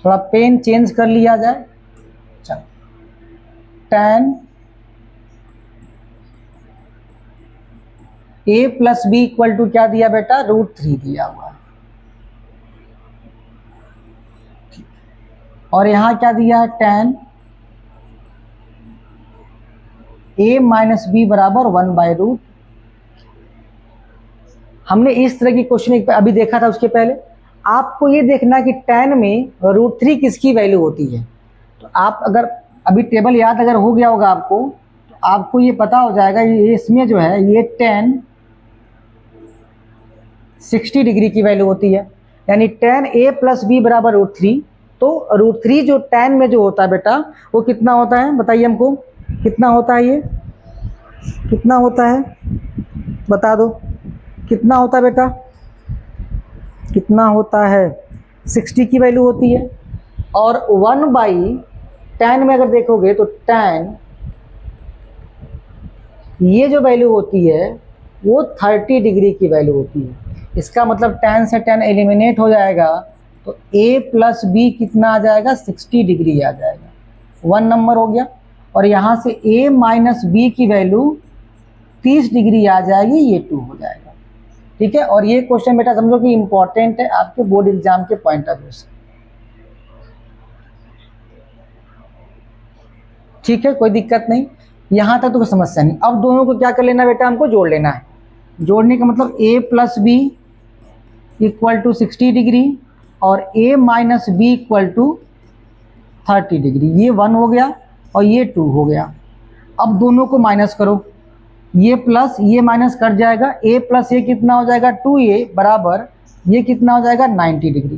थोड़ा पेन चेंज कर लिया जाए। चलो, tan a plus B equal to क्या दिया बेटा, √3 दिया हुआ है। और यहां क्या दिया है, tan a माइनस बी बराबर 1/√। हमने इस तरह की क्वेश्चन अभी देखा था। उसके पहले आपको ये देखना कि tan में √3 किसकी वैल्यू होती है। तो आप अगर अभी टेबल याद अगर हो गया होगा आपको, तो आपको ये पता हो जाएगा, ये इसमें जो है ये tan 60 डिग्री की वैल्यू होती है। यानी tan a प्लस बी बराबर √3। तो √3 जो tan में जो होता है बेटा, वो कितना होता है, बताइए हमको कितना होता है, ये कितना होता है, बता दो कितना होता है बेटा, कितना होता है, 60 की वैल्यू होती है। और 1/tan में अगर देखोगे तो tan ये जो वैल्यू होती है वो 30 डिग्री की वैल्यू होती है। इसका मतलब tan से tan एलिमिनेट हो जाएगा, तो a प्लस बी कितना आ जाएगा, 60 डिग्री आ जाएगा। 1 नंबर हो गया। और यहाँ से a माइनस बी की वैल्यू 30 डिग्री आ जाएगी, ये 2 हो जाएगा। ठीक है। और ये क्वेश्चन बेटा समझो कि इंपॉर्टेंट है आपके बोर्ड एग्जाम के पॉइंट ऑफ व्यू से। ठीक है, कोई दिक्कत नहीं, यहाँ तक तो कोई समस्या नहीं। अब दोनों को क्या कर लेना बेटा, हमको जोड़ लेना है। जोड़ने का मतलब a plus B equal to 60 degree और a minus B equal to 30 degree. ये 1 हो गया और ये 2 हो गया। अब दोनों को माइनस करो, ये प्लस ये माइनस कट जाएगा, a प्लस ये कितना हो जाएगा, 2a बराबर ये कितना हो जाएगा, 90 डिग्री।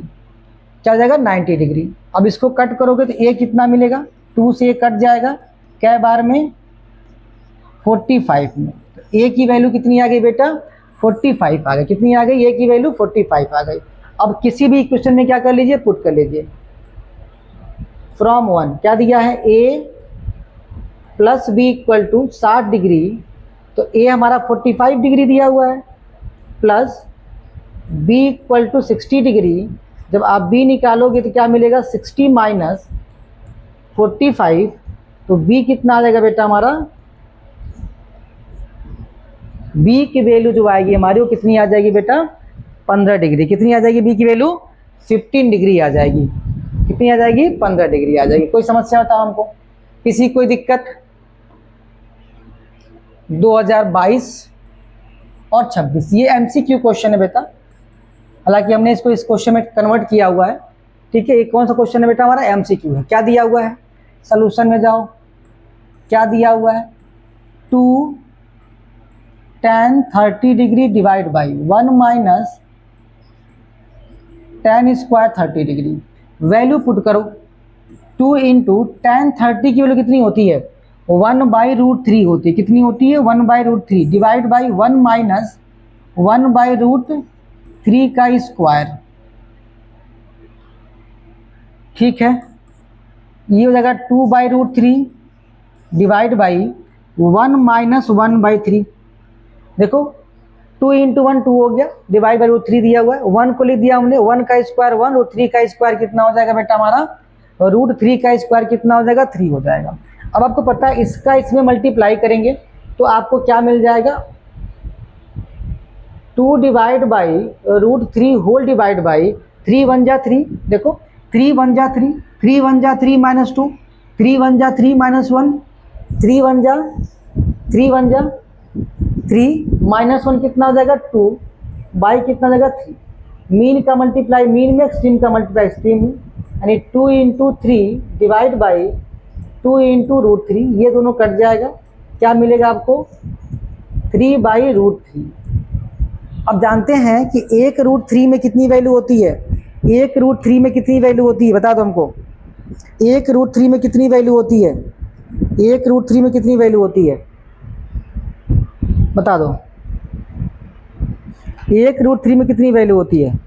क्या हो जाएगा, 90 डिग्री। अब इसको कट करोगे तो a कितना मिलेगा, 2 से कट जाएगा, क्या बार में, 45 में। तो a की वैल्यू कितनी आ गई बेटा, 45 आ गई। कितनी आ गई, a की वैल्यू 45 आ गई। अब किसी भी इक्वेशन में क्या कर लीजिए, पुट कर लीजिए। फ्रॉम 1 क्या दिया है, a plus B equal to 60 degree, तो a हमारा 45 डिग्री दिया हुआ है, plus b equal to 60 degree. जब आप b निकालोगे तो क्या मिलेगा, 60 माइनस 45, तो b कितना आ जाएगा बेटा हमारा, b की वैल्यू जो आएगी हमारी वो कितनी आ जाएगी बेटा, 15 डिग्री। कितनी आ जाएगी, b की वैल्यू 15 डिग्री आ जाएगी। कितनी आ जाएगी, 15 डिग्री आ जाएगी। कोई समस्या बताओ हमको, किसी कोई दिक्कत। 2022 और 26 ये एमसीक्यू क्वेश्चन है बेटा। हालांकि हमने इसको इस क्वेश्चन में कन्वर्ट किया हुआ है। ठीक है, ये कौन सा क्वेश्चन है बेटा, हमारा एमसीक्यू है। क्या दिया हुआ है, सॉल्यूशन में जाओ, क्या दिया हुआ है, 2 tan 30 degree divide by 1 minus tan square 30 degree. Value put करो, 2 इंटू tan 30 की वैल्यू कितनी होती है, 1/√3 होती है। कितनी होती है, 1/√3 डिवाइड बाई 1 माइनस 1/√3 का स्क्वायर। ठीक है, ये हो जाएगा 2/√3 डिवाइड बाई 1 माइनस 1/3। देखो 2 इंटू 1 2 हो गया, डिवाइड बाई √3 दिया हुआ है, 1 को लिख दिया हमने, 1 का स्क्वायर 1, √3 का स्क्वायर कितना हो जाएगा बेटा हमारा, √3 का स्क्वायर कितना हो जाएगा, 3 हो जाएगा। अब आपको पता है इसका इसमें मल्टीप्लाई करेंगे तो आपको क्या मिल जाएगा, 2 divide by √3 whole divide by 3 1 जा 3, देखो 3 1 जा 3, 3 1 जा 3 माइनस 2, 3 1 जा 3 माइनस 1, 3 1 जा 3 1 जा 3 माइनस 1 कितना हो जाएगा 2 बाई कितना हो जाएगा 3, मीन का मल्टीप्लाई मीन में, एक्सट्रीम का मल्टीप्लाई एक्सट्रीम में, यानी 2 इंटू 3 डिवाइड बाई 2 इंटू √3, ये दोनों कट जाएगा, क्या मिलेगा आपको 3 बाई √3। अब जानते हैं कि 1 √3 में कितनी वैल्यू होती है, 1 √3 में कितनी वैल्यू होती है बता दो हमको, 1 √3 में कितनी वैल्यू होती है, 1 √3 में कितनी वैल्यू होती है बता दो, 1 √3 में कितनी वैल्यू होती है,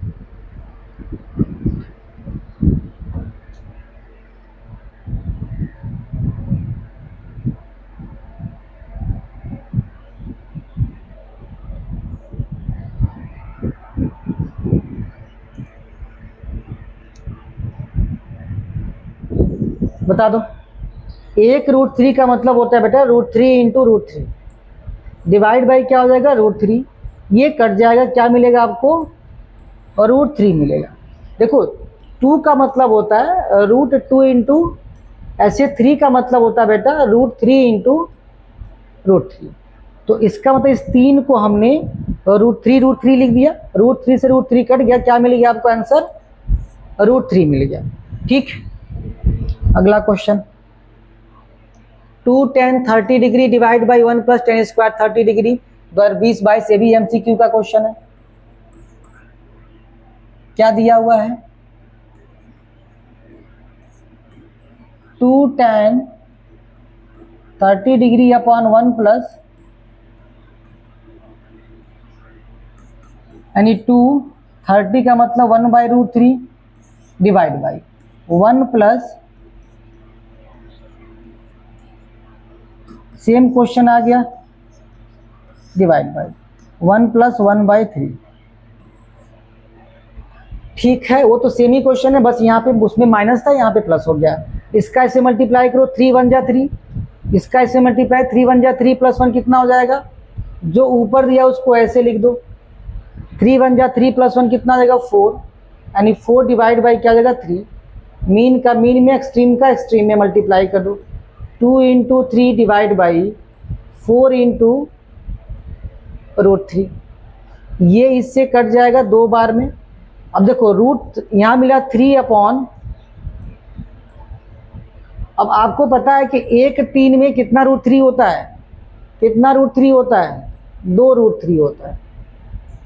बता दो। 1 √3 का मतलब होता है बेटा √3 इंटू √3 डिवाइड बाई क्या हो जाएगा √3, ये कट जाएगा, क्या मिलेगा आपको √3 मिलेगा। देखो 2 का मतलब होता है √2 इंटू, ऐसे 3 का मतलब होता है बेटा √3 इंटू √3, तो इसका मतलब इस 3 को हमने √3 लिख दिया, √3 से √3 कट गया, क्या मिल गया आपको आंसर √3 मिल गया। ठीक, अगला question 2 tan 30 degree divide by 1 plus tan square 30 degree 20/22, ये भी MCQ का क्वेश्चन है। क्या दिया हुआ है 2 tan 30 डिग्री अपॉन 1 प्लस, यानी 2 30 का मतलब 1/√3 divide by 1 plus, same question आ गया डिवाइड बाई 1 प्लस 1/3। ठीक है, वो तो सेम ही क्वेश्चन है, बस यहाँ पे उसमें माइनस था, यहाँ पे प्लस हो गया। इसका इसे मल्टीप्लाई करो 3 1 जा 3, इसका इसे मल्टीप्लाई 3 1 जा 3 प्लस 1 कितना हो जाएगा, जो ऊपर दिया उसको ऐसे लिख दो, 3 1 जा 3 प्लस 1 कितना हो जाएगा 4, यानी 4 डिवाइड बाई क्या हो जाएगा 3, मीन का मीन में, एक्सट्रीम का एक्सट्रीम में मल्टीप्लाई कर दो, 2 इंटू 3 डिवाइड बाई 4 इंटू √3, ये इससे कट जाएगा 2 बार में। अब देखो रूट यहाँ मिला 3 अपॉन, अब आपको पता है कि 1 3 में कितना √3 होता है, कितना √3 होता है 2 √3 होता है,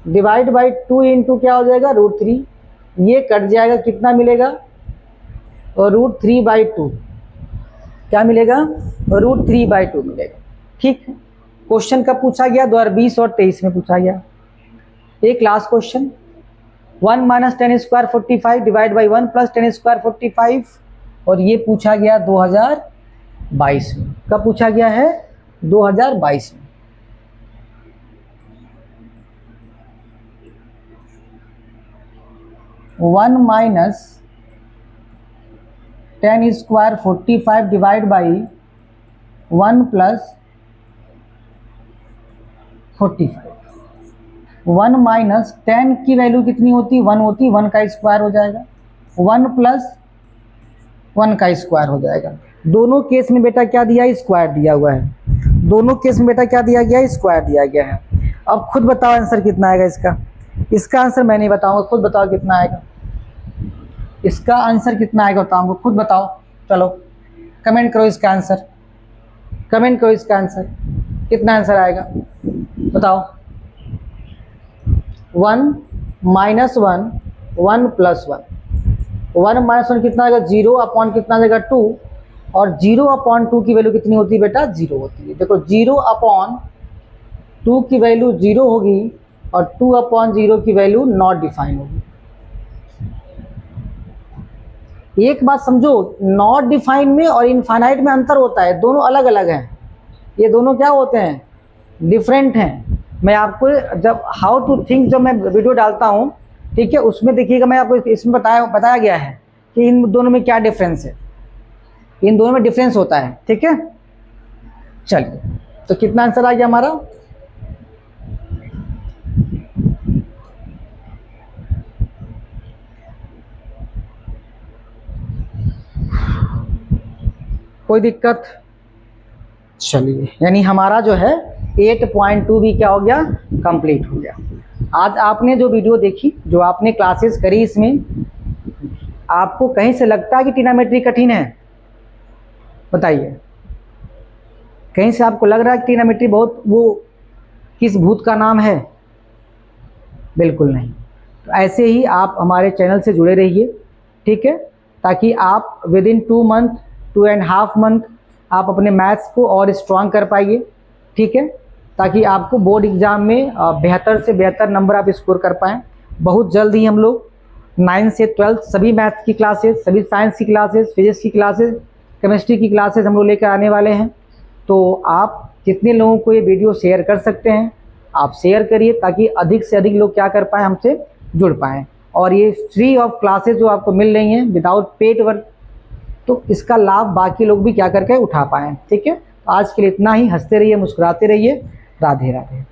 डिवाइड बाई 2 इंटू क्या हो जाएगा √3, ये कट जाएगा, कितना मिलेगा √3/2, क्या मिलेगा √3/2 मिलेगा। ठीक, क्वेश्चन कब पूछा गया 2020 और 23 में पूछा गया। एक last question 1 minus tan square 45 divide by 1 plus tan square 45, और ये पूछा गया 2022 में। कब पूछा गया है 2022 में। One minus tan square 45 divide by 1 plus 45, 1 minus tan की वैल्यू कितनी होती 1 होती, 1 का स्क्वायर हो जाएगा, 1 प्लस 1 का स्क्वायर हो जाएगा। दोनों केस में बेटा क्या दिया है स्क्वायर दिया हुआ है, दोनों केस में बेटा क्या दिया गया है स्क्वायर दिया गया है। अब खुद बताओ आंसर कितना आएगा इसका, इसका आंसर मैं नहीं बताऊंगा, खुद बताओ कितना आएगा, इसका आंसर कितना आएगा बताऊंगा, खुद बताओ, चलो कमेंट करो इसका आंसर, कमेंट करो इसका आंसर, कितना आंसर आएगा बताओ। 1 माइनस 1 1 प्लस 1, 1 माइनस 1 कितना आएगा 0 अपॉन कितना आ जाएगा 2, और 0 अपॉन 2 की वैल्यू कितनी होती है बेटा 0 होती है। देखो 0 अपॉन 2 की वैल्यू 0 होगी और 2 अपॉन 0 की वैल्यू नॉट डिफाइन होगी। एक बात समझो, नॉट डिफाइन में और इनफाइनाइट में अंतर होता है, दोनों अलग अलग हैं, ये दोनों क्या होते हैं डिफरेंट हैं। मैं आपको जब हाउ टू थिंक जब मैं वीडियो डालता हूँ, ठीक है, उसमें देखिएगा मैं आपको इसमें बताया गया है कि इन दोनों में क्या डिफरेंस है। इन दोनों में डिफरेंस होता है, ठीक है। चलिए, तो कितना आंसर आ गया हमारा? कोई दिक्कत? चलिए, यानी हमारा जो है 8.2 भी क्या हो गया, कंप्लीट हो गया। आज आपने जो वीडियो देखी, जो आपने क्लासेस करी, इसमें आपको कहीं से लगता है कि ट्रिग्नोमेट्री कठिन है? बताइए, कहीं से आपको लग रहा है कि ट्रिग्नोमेट्री बहुत वो किस भूत का नाम है? बिल्कुल नहीं। तो ऐसे ही आप हमारे चैनल से जुड़े रहिए, ठीक है, ताकि आप विद इन 2 मंथ 2.5 मंथ आप अपने मैथ्स को और स्ट्रांग कर पाइए, ठीक है, ताकि आपको बोर्ड एग्ज़ाम में बेहतर से बेहतर नंबर आप स्कोर कर पाएँ। बहुत जल्द ही हम लोग 9 से 12 सभी मैथ्स की क्लासेस, सभी साइंस की क्लासेस, फिजिक्स की क्लासेस, केमिस्ट्री की क्लासेस हम लोग लेकर आने वाले हैं। तो आप जितने लोगों को ये वीडियो शेयर कर सकते हैं आप शेयर करिए, ताकि अधिक से अधिक लोग क्या कर पाएँ, हमसे जुड़ पाएँ। और ये फ्री ऑफ क्लासेस जो आपको मिल रही हैं विदाउट पेड वर्क, तो इसका लाभ बाकी लोग भी क्या करके उठा पाएँ, ठीक है। आज के लिए इतना ही। हंसते रहिए, मुस्कुराते रहिए। राधे राधे।